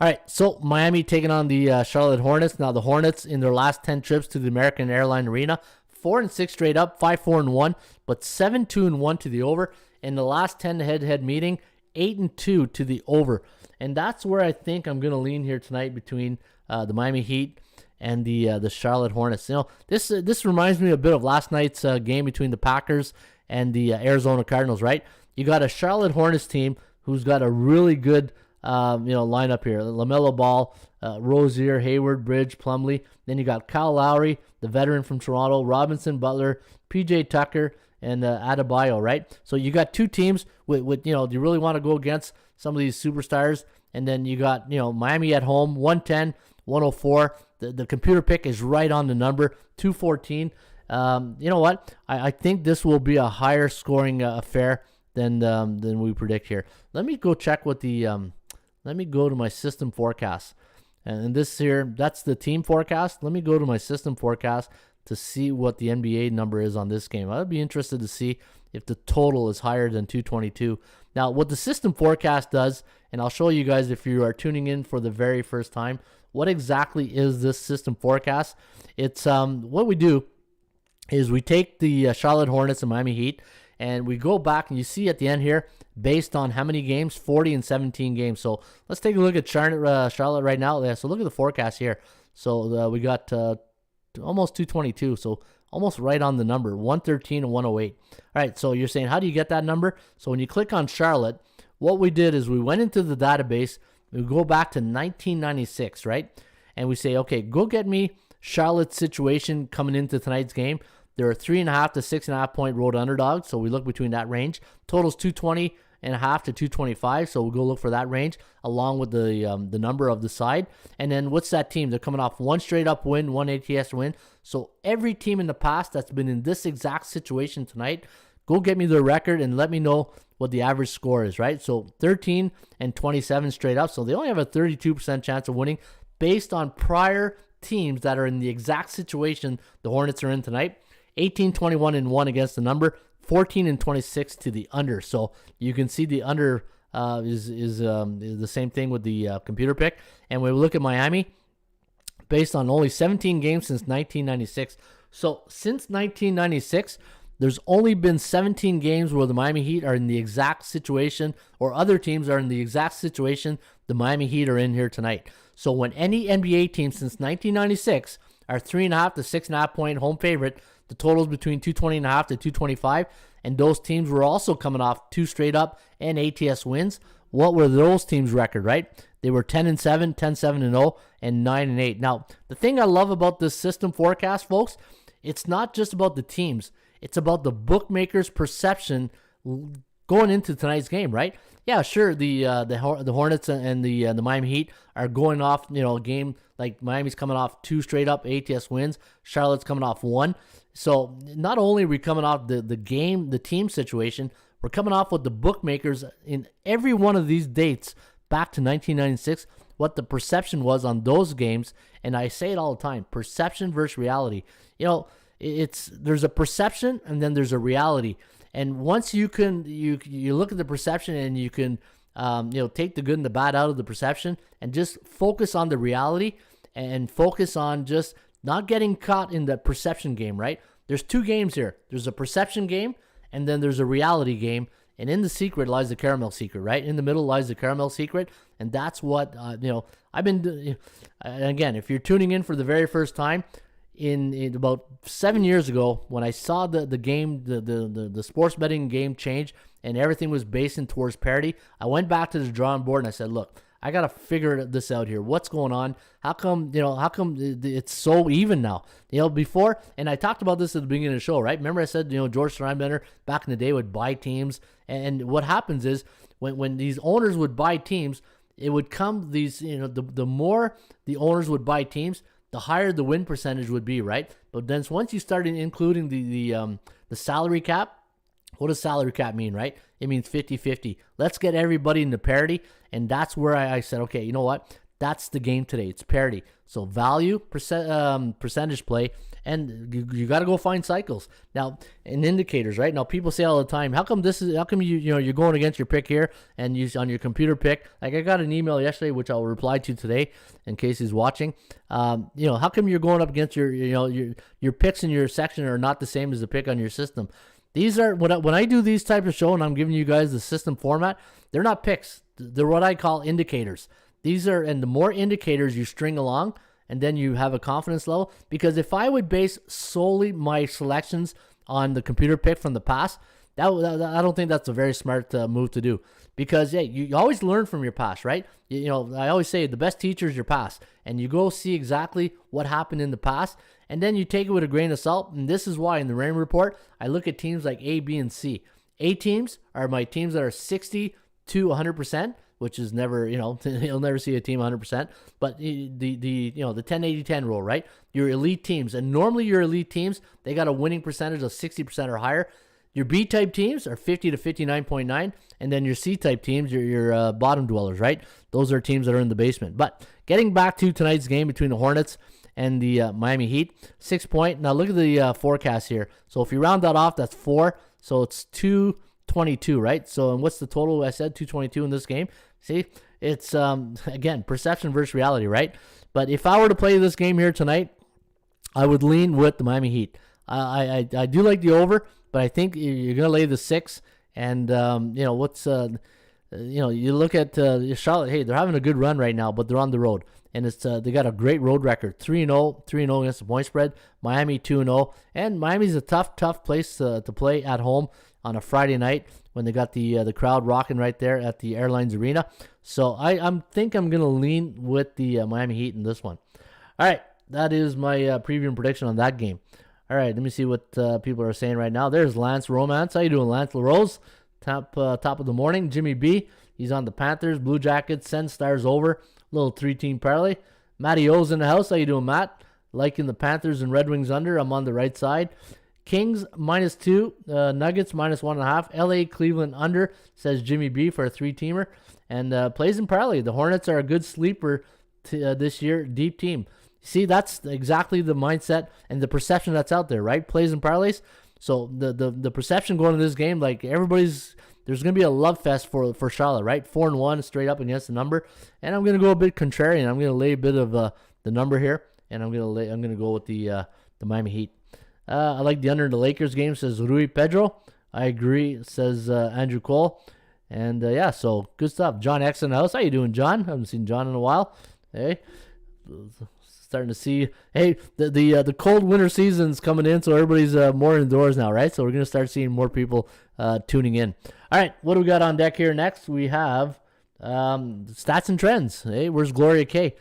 All right, so Miami taking on the Charlotte Hornets. Now the Hornets, in their last 10 trips to the American Airlines Arena, 4-6 straight up, 5-4-1, but 7-2-1 to the over. In the last 10 head-to-head meeting, 8-2 to the over. And that's where I think I'm going to lean here tonight between the Miami Heat and the Charlotte Hornets. You know, this reminds me a bit of last night's game between the Packers and the Arizona Cardinals, right? You got a Charlotte Hornets team who's got a really good lineup here. LaMelo Ball, Rozier, Hayward, Bridge, Plumlee. Then you got Kyle Lowry, the veteran from Toronto, Robinson, Butler, PJ Tucker, and Adebayo, right? So you got two teams with do you really want to go against some of these superstars? And then you got, Miami at home, 110, 104. The computer pick is right on the number, 214. You know what? I think this will be a higher scoring affair than we predict here. Let me go check what let me go to my system forecast. And this here, that's the team forecast. Let me go to my system forecast to see what the NBA number is on this game. I'd be interested to see if the total is higher than 222. Now, what the system forecast does, and I'll show you guys if you are tuning in for the very first time, what exactly is this system forecast? It's what we do is we take the Charlotte Hornets and Miami Heat, and we go back, and you see at the end here, based on how many games, 40 and 17 games. So let's take a look at Charlotte right now. Yeah, so look at the forecast here. So we got almost 222, so almost right on the number, 113 and 108. All right, so you're saying, how do you get that number? So when you click on Charlotte, what we did is we went into the database, we go back to 1996, right? And we say, okay, go get me Charlotte's situation coming into tonight's game. They're a 3.5 to 6.5 point road underdog, so we look between that range. Total's 220.5 to 225, so we'll go look for that range along with the number of the side. And then what's that team? They're coming off one straight up win, one ATS win. So every team in the past that's been in this exact situation tonight, go get me their record and let me know what the average score is, right? So 13 and 27 straight up, so they only have a 32% chance of winning based on prior teams that are in the exact situation the Hornets are in tonight. 18, 21, and 1 against the number, 14 and 26 to the under. So you can see the under is the same thing with the computer pick. And when we look at Miami, based on only 17 games since 1996. So since 1996, there's only been 17 games where the Miami Heat are in the exact situation, or other teams are in the exact situation the Miami Heat are in here tonight. So when any NBA team since 1996 are 3.5 to 6.5 point home favorite, the total is between 220.5 to 225, and those teams were also coming off 2 straight up and ATS wins. What were those teams' record, right? They were 10-7, 10-7-0, and 9-8. Now, the thing I love about this system forecast, folks, it's not just about the teams. It's about the bookmakers' perception going into tonight's game, right? Yeah, sure, the Hornets and the Miami Heat are going off, a game like Miami's coming off 2 straight up ATS wins. Charlotte's coming off 1. So not only are we coming off the team situation, we're coming off with the bookmakers in every one of these dates back to 1996, what the perception was on those games. And I say it all the time, perception versus reality. There's a perception and then there's a reality. And once you look at the perception and you can take the good and the bad out of the perception and just focus on the reality and focus on just not getting caught in the perception game, right? There's 2 games here. There's a perception game, and then there's a reality game. And in the secret lies the caramel secret, right? In the middle lies the caramel secret. And that's what, I've been doing. Again, if you're tuning in for the very first time, in about 7 years ago, when I saw the game, the sports betting game change, and everything was based in towards parity, I went back to the drawing board and I said, look, I got to figure this out here. What's going on? How come it's so even now? Before, and I talked about this at the beginning of the show, right? Remember I said, George Steinbrenner back in the day would buy teams. And what happens is when these owners would buy teams, it would come the more the owners would buy teams, the higher the win percentage would be, right? But then once you started including the salary cap, what does salary cap mean, right? It means 50-50. Let's get everybody into parity, and that's where I said, okay, you know what? That's the game today. It's parity. So value, percentage play, and you got to go find cycles. Now, and indicators, right? Now, people say all the time, how come you're going against your pick here and you on your computer pick? Like I got an email yesterday, which I'll reply to today in case he's watching. How come you're going up against your picks in your section are not the same as the pick on your system? These are when I do these types of show and I'm giving you guys the system format, they're not picks. They're what I call indicators. And the more indicators you string along, and then you have a confidence level. Because if I would base solely my selections on the computer pick from the past, I don't think that's a very smart move to do. Because you always learn from your past, right? I always say the best teacher is your past, and you go see exactly what happened in the past, and then you take it with a grain of salt. And this is why in the Raymond Report, I look at teams like A, B, and C. A teams are my teams that are 60 to 100%. Which is never, you'll never see a team 100%. But the 10-80-10 rule, right? Your elite teams, and normally your elite teams, they got a winning percentage of 60% or higher. Your B-type teams are 50 to 59.9, and then your C-type teams, your bottom dwellers, right? Those are teams that are in the basement. But getting back to tonight's game between the Hornets and the Miami Heat, 6 point. Now look at the forecast here. So if you round that off, that's 4. So it's 222, right? So and what's the total? I said 222 in this game. See, it's, again, perception versus reality, right? But if I were to play this game here tonight, I would lean with the Miami Heat. I do like the over, but I think you're going to lay the 6. And, you look at Charlotte, hey, they're having a good run right now, but they're on the road. And it's they got a great road record, 3-0 against the point spread. Miami 2-0. And Miami's a tough place to play at home on a Friday night when they got the crowd rocking right there at the Airlines Arena. So I think I'm going to lean with the Miami Heat in this one. All right, that is my preview and prediction on that game. All right, let me see what people are saying right now. There's Lance Romance. How you doing, Lance LaRose? Top of the morning. Jimmy B, he's on the Panthers. Blue Jackets, send Stars over. Little 3-team parlay. Matty O's in the house. How you doing, Matt? Liking the Panthers and Red Wings under. I'm on the right side. Kings -2, Nuggets -1.5. LA Cleveland under, says Jimmy B for a 3-teamer. And plays in parlay. The Hornets are a good sleeper this year, deep team. See, that's exactly the mindset and the perception that's out there, right? Plays and parlays. So the perception going into this game, like there's going to be a love fest for Charlotte, right? 4-1 straight up against the number. And I'm going to go a bit contrarian. I'm going to lay a bit of the number here, and I'm going to go with the Miami Heat. I like the under in the Lakers game, says Rui Pedro. I agree, says Andrew Cole. And so good stuff. John X in the house. How you doing, John? I haven't seen John in a while. Hey, starting to see. Hey, the cold winter season's coming in, so everybody's more indoors now, right? So we're gonna start seeing more people tuning in. All right, what do we got on deck here next? We have stats and trends. Hey, where's Gloria K?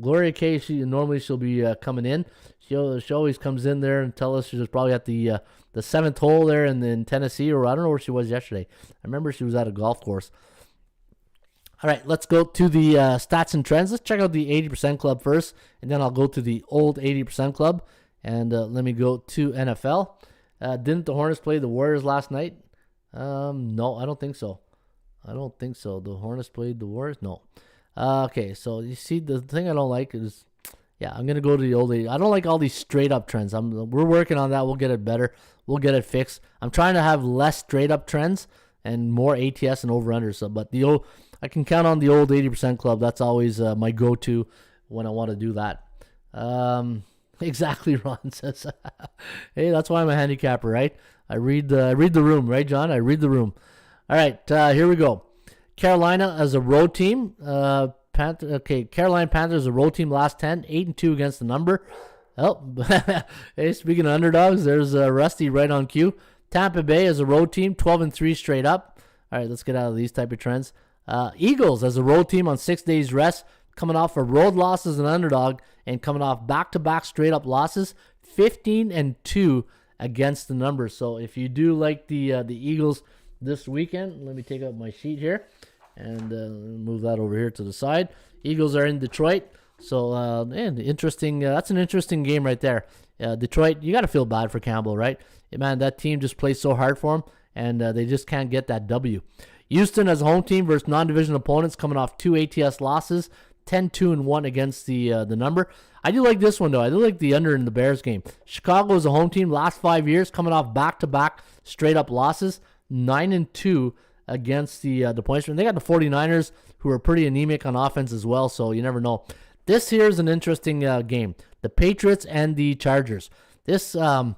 Gloria K, she'll be coming in. She always comes in there and tell us she's probably at the 7th hole there in Tennessee, or I don't know where she was yesterday. I remember she was at a golf course. All right, let's go to the stats and trends. Let's check out the 80% Club first, and then I'll go to the old 80% Club. And let me go to NFL. Didn't the Hornets play the Warriors last night? No, I don't think so. The Hornets played the Warriors? No. Okay, so you see, the thing I don't like is, I'm going to go to the old 80. I don't like all these straight-up trends. We're working on that. We'll get it better. We'll get it fixed. I'm trying to have less straight-up trends and more ATS and over-under. But I can count on the old 80% Club. That's always my go-to when I want to do that. Exactly, Ron says. Hey, that's why I'm a handicapper, right? I read the room, right, John? I read the room. All right, here we go. Carolina as a road team. Carolina Panthers a road team last 10, 8-2 against the number. Oh, hey, speaking of underdogs, there's Rusty right on cue. Tampa Bay as a road team, 12-3 straight up. All right, let's get out of these type of trends. Eagles as a road team on 6 days rest, coming off of road losses and underdog, and coming off back-to-back straight-up losses, 15-2 against the numbers. So if you do like the Eagles this weekend, let me take out my sheet here and move that over here to the side. Eagles are in Detroit, so interesting. That's an interesting game right there. Detroit, you got to feel bad for Campbell, right? Man, that team just plays so hard for him, and they just can't get that W. Houston as a home team versus non-division opponents, coming off 2 ATS losses, 10-2-1 against the number. I do like this one, though. I do like the under in the Bears game. Chicago as a home team, last 5 years, coming off back-to-back straight-up losses, 9-2 against the points. And they got the 49ers, who are pretty anemic on offense as well, so you never know. This here is an interesting game. The Patriots and the Chargers. This, I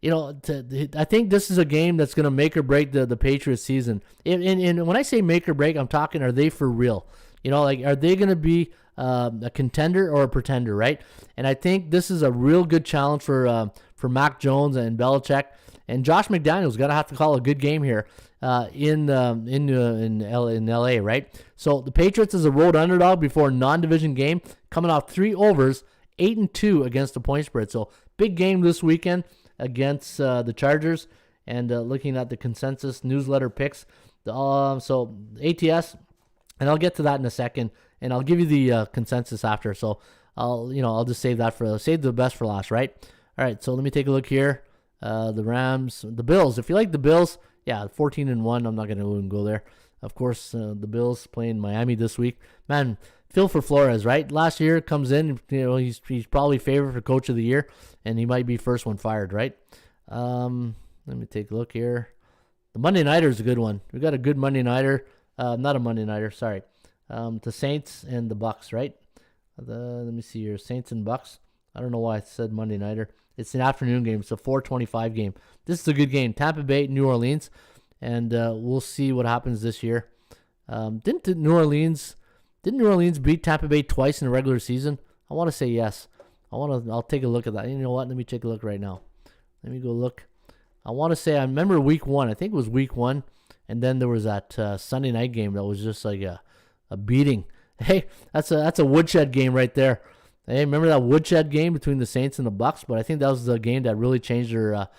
think this is a game that's going to make or break the Patriots season. And when I say make or break, I'm talking, are they for real? Are they going to be a contender or a pretender, right? And I think this is a real good challenge for Mac Jones and Belichick. And Josh McDaniels going to have to call a good game here in LA, right? So the Patriots is a road underdog before a non-division game, coming off 3 overs, 8-2 against the point spread. So big game this weekend against the Chargers. And looking at the consensus newsletter picks, so ATS, and I'll get to that in a second, and I'll give you the consensus after. So I'll just save the best for last, right? All right, so let me take a look here. The Rams, the Bills. If you like the Bills, 14-1. I'm not going to even go there. Of course, the Bills playing Miami this week. Man, feel for Flores, right? Last year comes in, he's probably favored for Coach of the Year, and he might be first one fired, right? Let me take a look here. The Monday Nighter is a good one. We got a good Monday Nighter. Not a Monday Nighter, sorry. The Saints and the Bucks, right? Let me see here. Saints and Bucks. I don't know why I said Monday Nighter. It's an afternoon game. It's a 4:25 game. This is a good game. Tampa Bay, New Orleans, and we'll see what happens this year. Didn't New Orleans beat Tampa Bay twice in the regular season? I want to say yes. I'll take a look at that. You know what? Let me take a look right now. Let me go look. I want to say I remember week 1. I think it was week 1, and then there was that Sunday night game that was just like a beating. Hey, that's a woodshed game right there. Hey, remember that woodshed game between the Saints and the Bucks? But I think that was the game that really changed the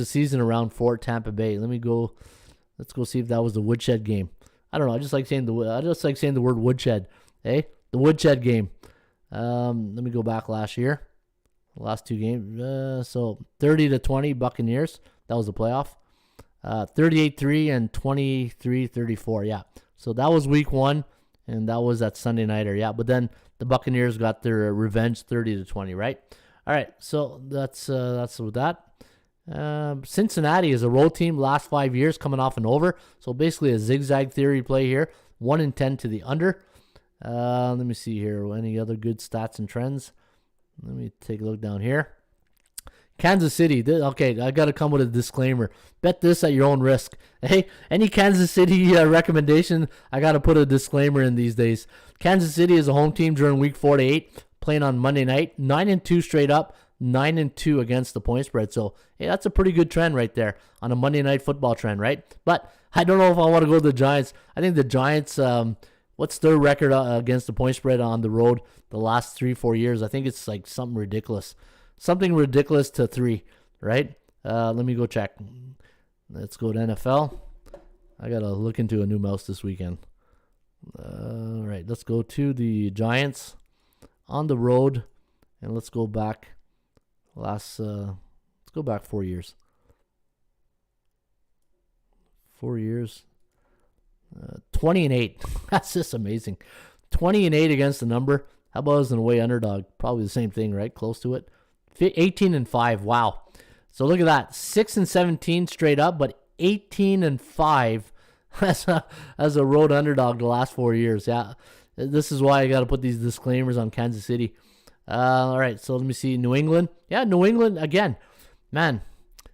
season around for Tampa Bay. Let's go see if that was the woodshed game. I don't know. I just like saying the word woodshed. Hey, the woodshed game. Let me go back last year. Last 2 games. So 30-20 Buccaneers. That was the playoff. 38-3 and 23-34. Yeah. So that was week 1, and that was that Sunday nighter. Yeah. But then the Buccaneers got their revenge, 30-20. Right. All right. So that's with that. Cincinnati is a road team last 5 years, coming off an over. So basically a zigzag theory play here. 1-10 to the under. Let me see here. Any other good stats and trends? Let me take a look down here. Kansas City. Okay, I got to come with a disclaimer. Bet this at your own risk. Hey, any Kansas City recommendation, I got to put a disclaimer in these days. Kansas City is a home team during week 4 to 8, playing on Monday night. 9-2 straight up, 9-2 against the point spread. So, hey, that's a pretty good trend right there on a Monday night football trend, right? But I don't know if I want to go to the Giants. I think the Giants, what's their record against the point spread on the road the last 3-4 years? I think it's like something ridiculous. Something ridiculous to 3, right? Let me go check. Let's go to NFL. I got to look into a new mouse this weekend. All right, let's go to the Giants on the road, and let's go back. Let's go back 4 years. 4 years. 20-8. That's just amazing. 20-8 against the number. How about as an away underdog? Probably the same thing, right? Close to it. 18-5. Wow. So look at that. 6-17 straight up, but 18-5 as a road underdog the last 4 years. Yeah. This is why I got to put these disclaimers on Kansas City. All right. So let me see. New England. Yeah, New England again. Man,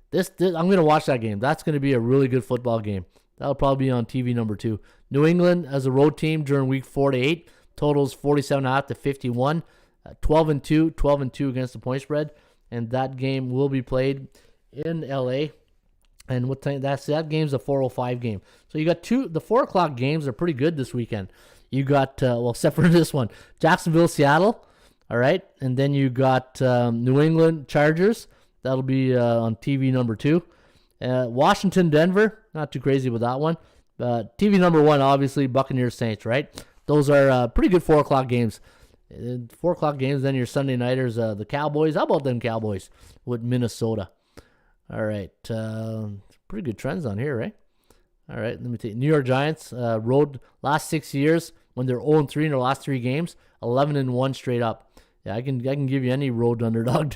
this I'm going to watch that game. That's going to be a really good football game. That'll probably be on TV number 2. New England as a road team during week 4 to 8. Totals 47.5 to 51. 12-2 against the point spread. And that game will be played in LA. And what time? That game's a 4:05 game. So you got the 4 o'clock games are pretty good this weekend. You got, except for this one, Jacksonville, Seattle. All right. And then you got New England Chargers. That'll be on TV number 2. Washington, Denver. Not too crazy with that one. TV number 1, obviously, Buccaneers, Saints, right? Those are pretty good 4 o'clock games. 4 o'clock games, then your Sunday nighters, the Cowboys. How about them Cowboys with Minnesota? All right. Pretty good trends on here, right? All right. Let me take New York Giants. Road last 6 years when they're 0-3 in their last 3 games, 11-1 straight up. Yeah, I can give you any road underdog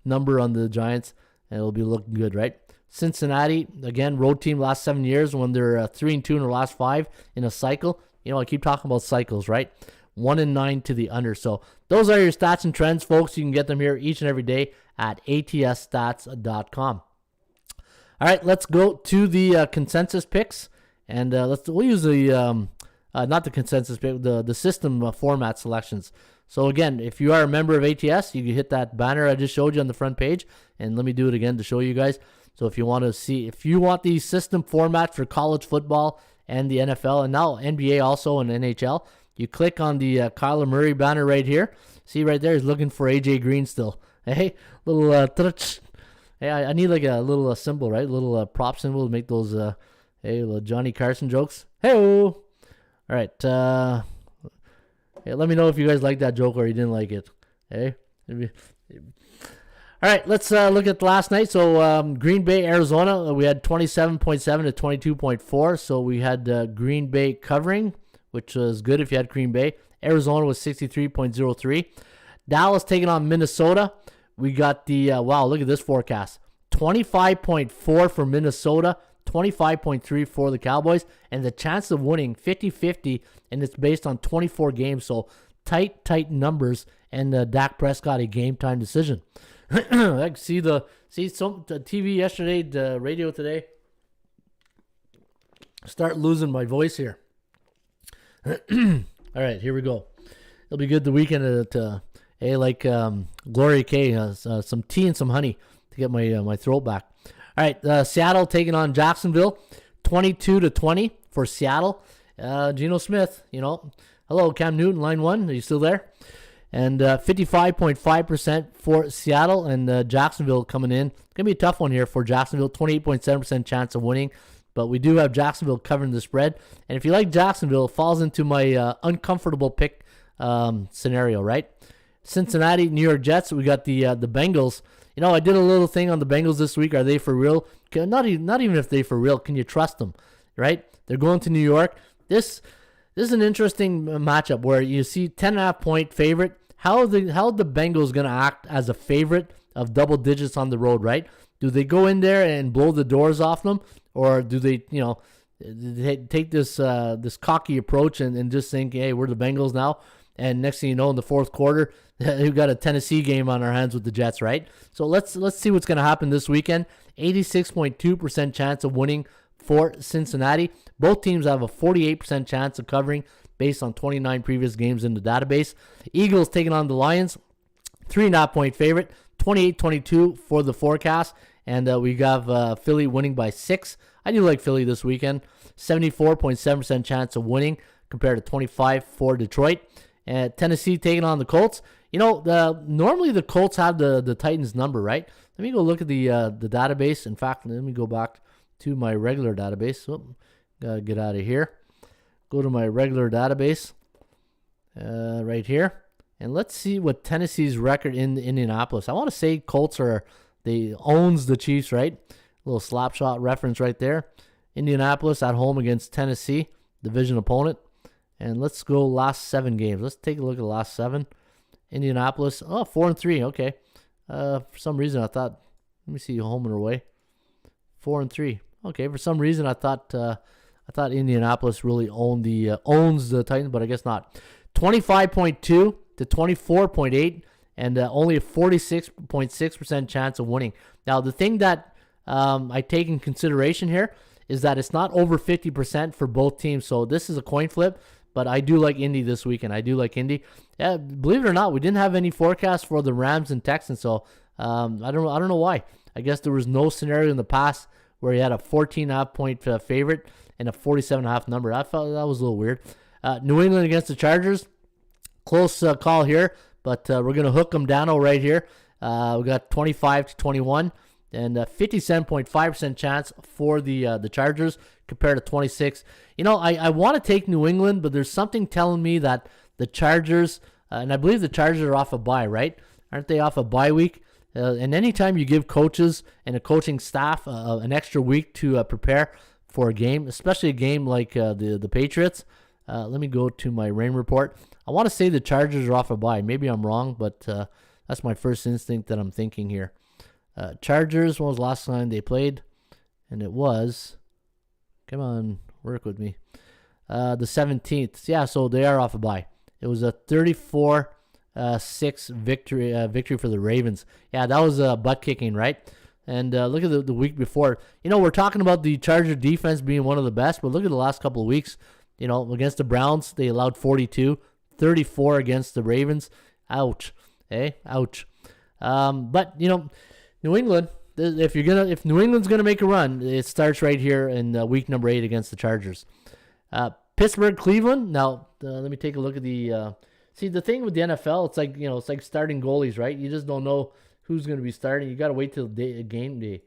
number on the Giants, and it'll be looking good, right? Cincinnati, again, road team last 7 years when they're 3-2 in their last 5 in a cycle. I keep talking about cycles, right? 1-9 to the under. So those are your stats and trends, folks. You can get them here each and every day at atsstats.com. All right, let's go to the consensus picks, and we'll use the not the consensus pick, the system format selections. So again, if you are a member of ATS, you can hit that banner I just showed you on the front page, and let me do it again to show you guys. So if you want the system format for college football and the NFL, and now NBA also and NHL, you click on the Kyler Murray banner right here. See right there, he's looking for AJ Green still. Hey, little touch. Hey, I need like a little symbol, right? A little prop symbol to make those little Johnny Carson jokes. Hey-o. All right. Let me know if you guys like that joke or you didn't like it. Hey. All right, let's look at last night. So Green Bay, Arizona, we had 27.7 to 22.4. So we had Green Bay covering, which was good if you had Green Bay. Arizona was 63.03. Dallas taking on Minnesota. We got the, look at this forecast. 25.4 for Minnesota, 25.3 for the Cowboys, and the chance of winning 50-50, and it's based on 24 games, so tight numbers, and Dak Prescott a game-time decision. I see the TV yesterday, the radio today. Start losing my voice here. All right, here we go. It'll be good the weekend Gloria K, some tea and some honey to get my throat back. All right, Seattle taking on Jacksonville, 22-20 for Seattle. Geno Smith, hello, Cam Newton, line 1, are you still there? And 55.5% for Seattle, and Jacksonville coming in. It's going to be a tough one here for Jacksonville, 28.7% chance of winning, but we do have Jacksonville covering the spread. And if you like Jacksonville, it falls into my uncomfortable pick scenario, right? Cincinnati, New York Jets. We got the Bengals. I did a little thing on the Bengals this week. Are they for real? Not even if they for real. Can you trust them? Right? They're going to New York. This is an interesting matchup where you see 10.5 point favorite. How the Bengals going to act as a favorite of double digits on the road? Right? Do they go in there and blow the doors off them, or do they take this cocky approach and just think, hey, we're the Bengals now? And next thing you know, in the fourth quarter, we've got a Tennessee game on our hands with the Jets, right? So let's see what's going to happen this weekend. 86.2% chance of winning for Cincinnati. Both teams have a 48% chance of covering based on 29 previous games in the database. Eagles taking on the Lions. 3.5 point favorite. 28-22 for the forecast. And we got Philly winning by 6. I do like Philly this weekend. 74.7% chance of winning compared to 25 for Detroit. Tennessee taking on the Colts. Normally the Colts have the Titans number, right? Let me go look at the database. In fact, let me go back to my regular database. Gotta get out of here. Go to my regular database right here. And let's see what Tennessee's record in Indianapolis. I want to say Colts owns the Chiefs, right? A little slap shot reference right there. Indianapolis at home against Tennessee, division opponent. And let's go last 7 games. Let's take a look at the last 7. Indianapolis, 4-3. Okay. For some reason I thought, let me see, home and away. 4-3. Okay. For some reason I thought Indianapolis really owns the Titans, but I guess not. 25.2 to 24.8, and only a 46.6% chance of winning. Now the thing that I take in consideration here is that it's not over 50% for both teams. So this is a coin flip. But I do like Indy this weekend. I do like Indy. Yeah, believe it or not, we didn't have any forecast for the Rams and Texans. So I don't know why. I guess there was no scenario in the past where he had a 14.5 point favorite and a 47.5 number. I felt that was a little weird. New England against the Chargers. Close call here, but we're going to hook them down right here. We got 25-21 and 57.5% chance for the Chargers compared to 26. I want to take New England, but there's something telling me that the Chargers, and I believe the Chargers are off a bye, right? Aren't they off a bye week? And anytime you give coaches and a coaching staff an extra week to prepare for a game, especially a game like the Patriots. Let me go to my rain report. I want to say the Chargers are off a bye. Maybe I'm wrong, but that's my first instinct that I'm thinking here. Chargers, when was the last time they played? And it was, come on, work with me. The 17th. Yeah, so they are off a bye. It was a 34-6 victory for the Ravens. Yeah, that was butt kicking, right? And look at the week before. We're talking about the Charger defense being one of the best, but look at the last couple of weeks. Against the Browns, they allowed 42, 34 against the Ravens. Ouch. Hey, ouch. But New England, if New England's gonna make a run, it starts right here in week number 8 against the Chargers. Pittsburgh, Cleveland. Now, let me take a look at the. See, the thing with the NFL, it's like starting goalies, right? You just don't know who's going to be starting. You got to wait till game day.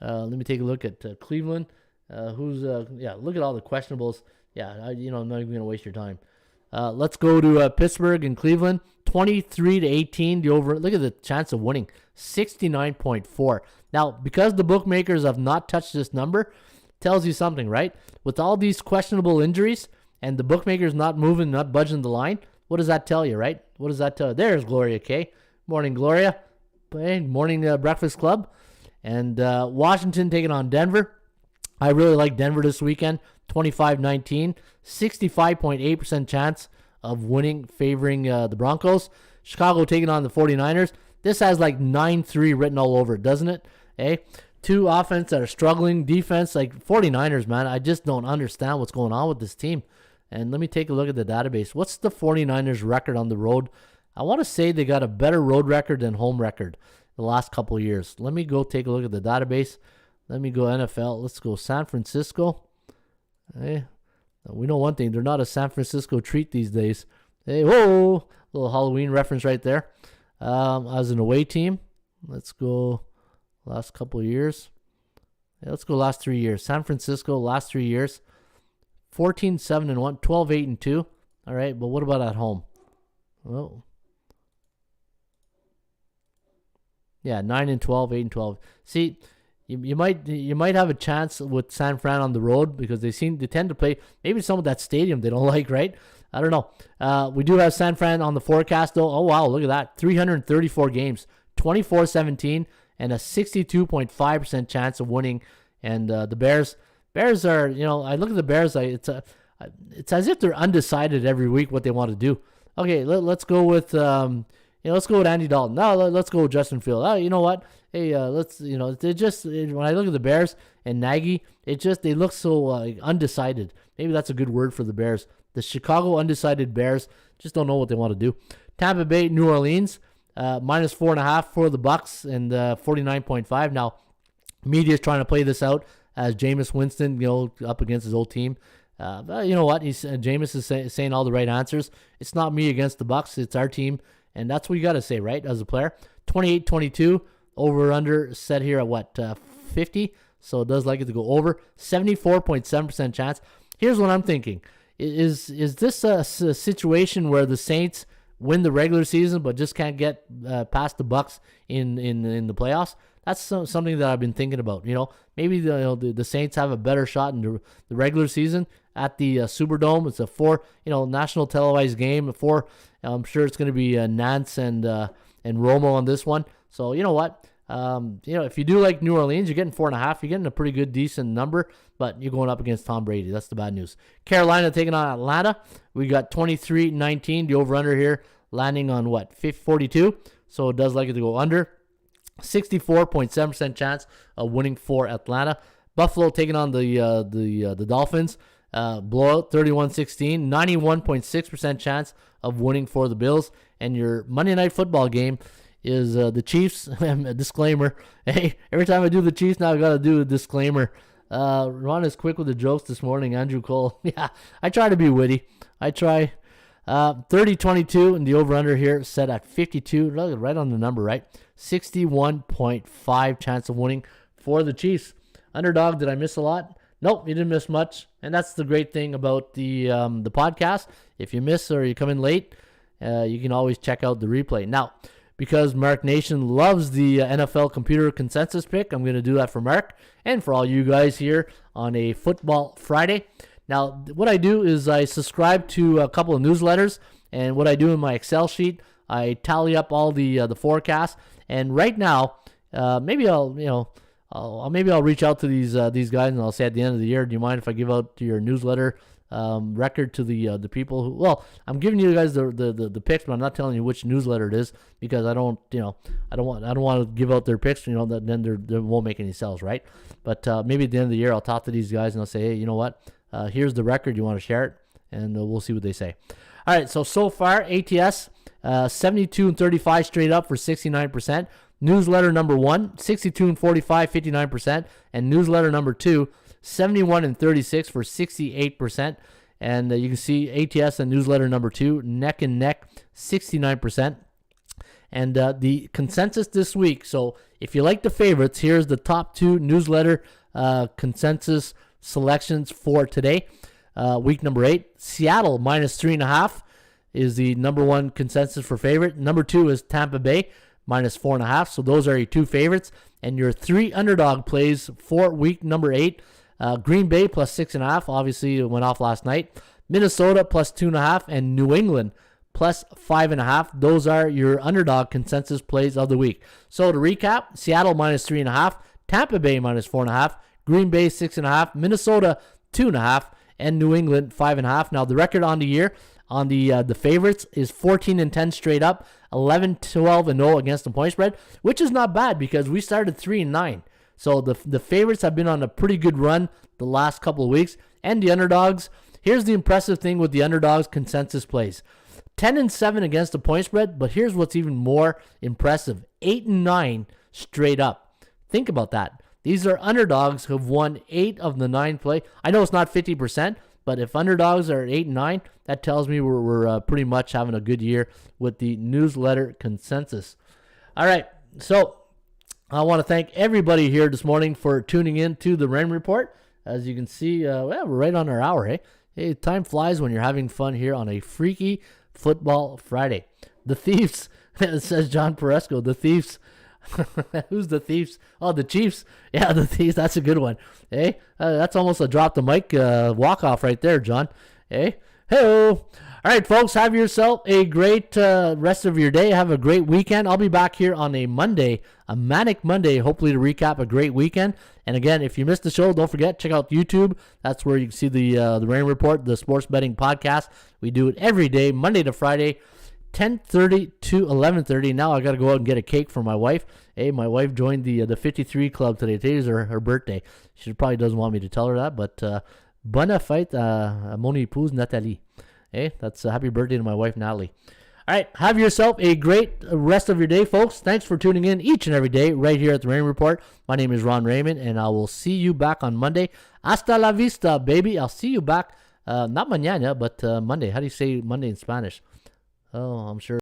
Let me take a look at Cleveland. Look at all the questionables. Yeah, I'm not even going to waste your time. Let's go to Pittsburgh and Cleveland. 23-18. The over. Look at the chance of winning. 69.4. Now, because the bookmakers have not touched this number, tells you something, right? With all these questionable injuries and the bookmakers not moving, not budging the line, what does that tell you, right? What does that tell you? There's Gloria K. Morning, Gloria. Hey, morning, Breakfast Club. And Washington taking on Denver. I really like Denver this weekend. 25-19. 65.8% chance of winning, favoring the Broncos. Chicago taking on the 49ers. This has like 9-3 written all over it, doesn't it? Hey, two offense that are struggling. Defense, like 49ers, man. I just don't understand what's going on with this team. And let me take a look at the database. What's the 49ers record on the road? I want to say they got a better road record than home record the last couple of years. Let me go take a look at the database. Let me go NFL. Let's go San Francisco. Hey, we know one thing. They're not a San Francisco treat these days. Hey, whoa! Little Halloween reference right there. As an away team, let's go last couple of years. Yeah, let's go last 3 years. San Francisco, last 3 years. 14-7-1, 12-8-2. All right, but what about at home? Oh, yeah, 9-12, 8-12. See, you might have a chance with San Fran on the road because they tend to play maybe some of that stadium they don't like, right? I don't know. We do have San Fran on the forecast though. Oh wow, look at that, 334 games, 24-17, and a 62.5% chance of winning. And the Bears are, I look at the Bears, it's as if they're undecided every week what they want to do. Okay, let's go with let's go with Andy Dalton. No, let's go with Justin Fields. Oh, you know what? Hey, they just, when I look at the Bears and Nagy, they look so undecided. Maybe that's a good word for the Bears. The Chicago undecided Bears just don't know what they want to do. Tampa Bay, New Orleans, minus 4.5 for the Bucks and 49.5. Now, media's trying to play this out as Jameis Winston, up against his old team. But you know what? Jameis is saying all the right answers. It's not me against the Bucks. It's our team. And that's what you got to say, right, as a player. 28-22, over-under set here at what, 50? So it does like it to go over. 74.7% chance. Here's what I'm thinking. Is this a situation where the Saints win the regular season but just can't get past the Bucks in the playoffs? That's something that I've been thinking about. Maybe the Saints have a better shot in the regular season at the Superdome. It's a 4 national televised game. I'm sure it's going to be Nance and Romo on this one. So you know what? If you do like New Orleans, you're getting 4.5. You're getting a pretty good, decent number, but you're going up against Tom Brady. That's the bad news. Carolina taking on Atlanta. We got 23-19. The over/under here landing on what, 42. So it does like it to go under. 64.7% chance of winning for Atlanta. Buffalo taking on the Dolphins. Blowout 31-16. 91.6% chance of winning for the Bills. And your Monday Night Football game is the Chiefs. Disclaimer. Hey, every time I do the Chiefs now, I got to do a disclaimer. Ron is quick with the jokes this morning. Andrew Cole. Yeah, I try to be witty. I try. 30-22 and the over-under here set at 52. Look, right on the number, right? 61.5 chance of winning for the Chiefs. Underdog, did I miss a lot? Nope, you didn't miss much. And that's the great thing about the podcast. If you miss or you come in late, you can always check out the replay. Now, because Mark Nation loves the NFL computer consensus pick, I'm going to do that for Mark and for all you guys here on a Football Friday. Now, what I do is I subscribe to a couple of newsletters, and what I do in my Excel sheet, I tally up all the forecasts. And right now, maybe I'll reach out to these guys, and I'll say at the end of the year, do you mind if I give out your newsletter record to the people who? Well, I'm giving you guys the picks, but I'm not telling you which newsletter it is because I don't want to give out their picks. That then they won't make any sales, right? But maybe at the end of the year, I'll talk to these guys and I'll say, hey, you know what? Here's the record. You want to share it? And we'll see what they say. All right, so far, ATS, 72-35 straight up for 69%. Newsletter number 1, 62-45, 59%. And newsletter number 2, 71-36 for 68%. And you can see ATS and newsletter number 2, neck and neck, 69%. And the consensus this week, so if you like the favorites, here's the top 2 newsletter consensus selections for today. Week number 8, Seattle minus 3.5 is the number 1 consensus for favorite. Number 2 is Tampa Bay minus 4.5. So those are your 2 favorites. And your 3 underdog plays for week number 8. Green Bay plus 6.5. Obviously, it went off last night. Minnesota plus 2.5. And New England plus 5.5. Those are your underdog consensus plays of the week. So to recap, Seattle minus 3.5. Tampa Bay minus 4.5. Green Bay 6.5, Minnesota 2.5, and New England 5.5. Now the record on the year on the favorites is 14-10 straight up, 11-12-0 against the point spread, which is not bad because we started 3-9. So the favorites have been on a pretty good run the last couple of weeks, and the underdogs. Here's the impressive thing with the underdogs consensus plays: 10-7 against the point spread, but here's what's even more impressive: 8-9 straight up. Think about that. These are underdogs who have won 8 of the 9 play. I know it's not 50%, but if underdogs are 8-9, that tells me we're pretty much having a good year with the newsletter consensus. All right, so I want to thank everybody here this morning for tuning in to the Rain Report. As you can see, we're right on our hour. Hey, time flies when you're having fun here on a freaky Football Friday. The Thieves, says John Peresco, the Thieves. Who's the Thieves? Oh, the Chiefs. Yeah, the Thieves. That's a good one. Hey, that's almost a drop the mic walk-off right there, John. Hey, hey-o. All right, folks, have yourself a great rest of your day. Have a great weekend. I'll be back here on a Monday, a manic Monday, hopefully to recap a great weekend. And again, if you missed the show, don't forget, check out YouTube. That's where you can see the Rain Report, the sports betting podcast. We do it every day, Monday to Friday, 10:30 to 11:30. Now I got to go out and get a cake for my wife. Hey, my wife joined the 53 club today. Today's her birthday. She probably doesn't want me to tell her that, but bonne fête à mon épouse Nathalie. Hey, that's a happy birthday to my wife Natalie. All right, have yourself a great rest of your day, folks. Thanks for tuning in each and every day right here at the Rain Report. My name is Ron Raymond, and I will see you back on Monday. Hasta la vista, baby. I'll see you back, not mañana, but Monday. How do you say Monday in Spanish? Oh, I'm sure.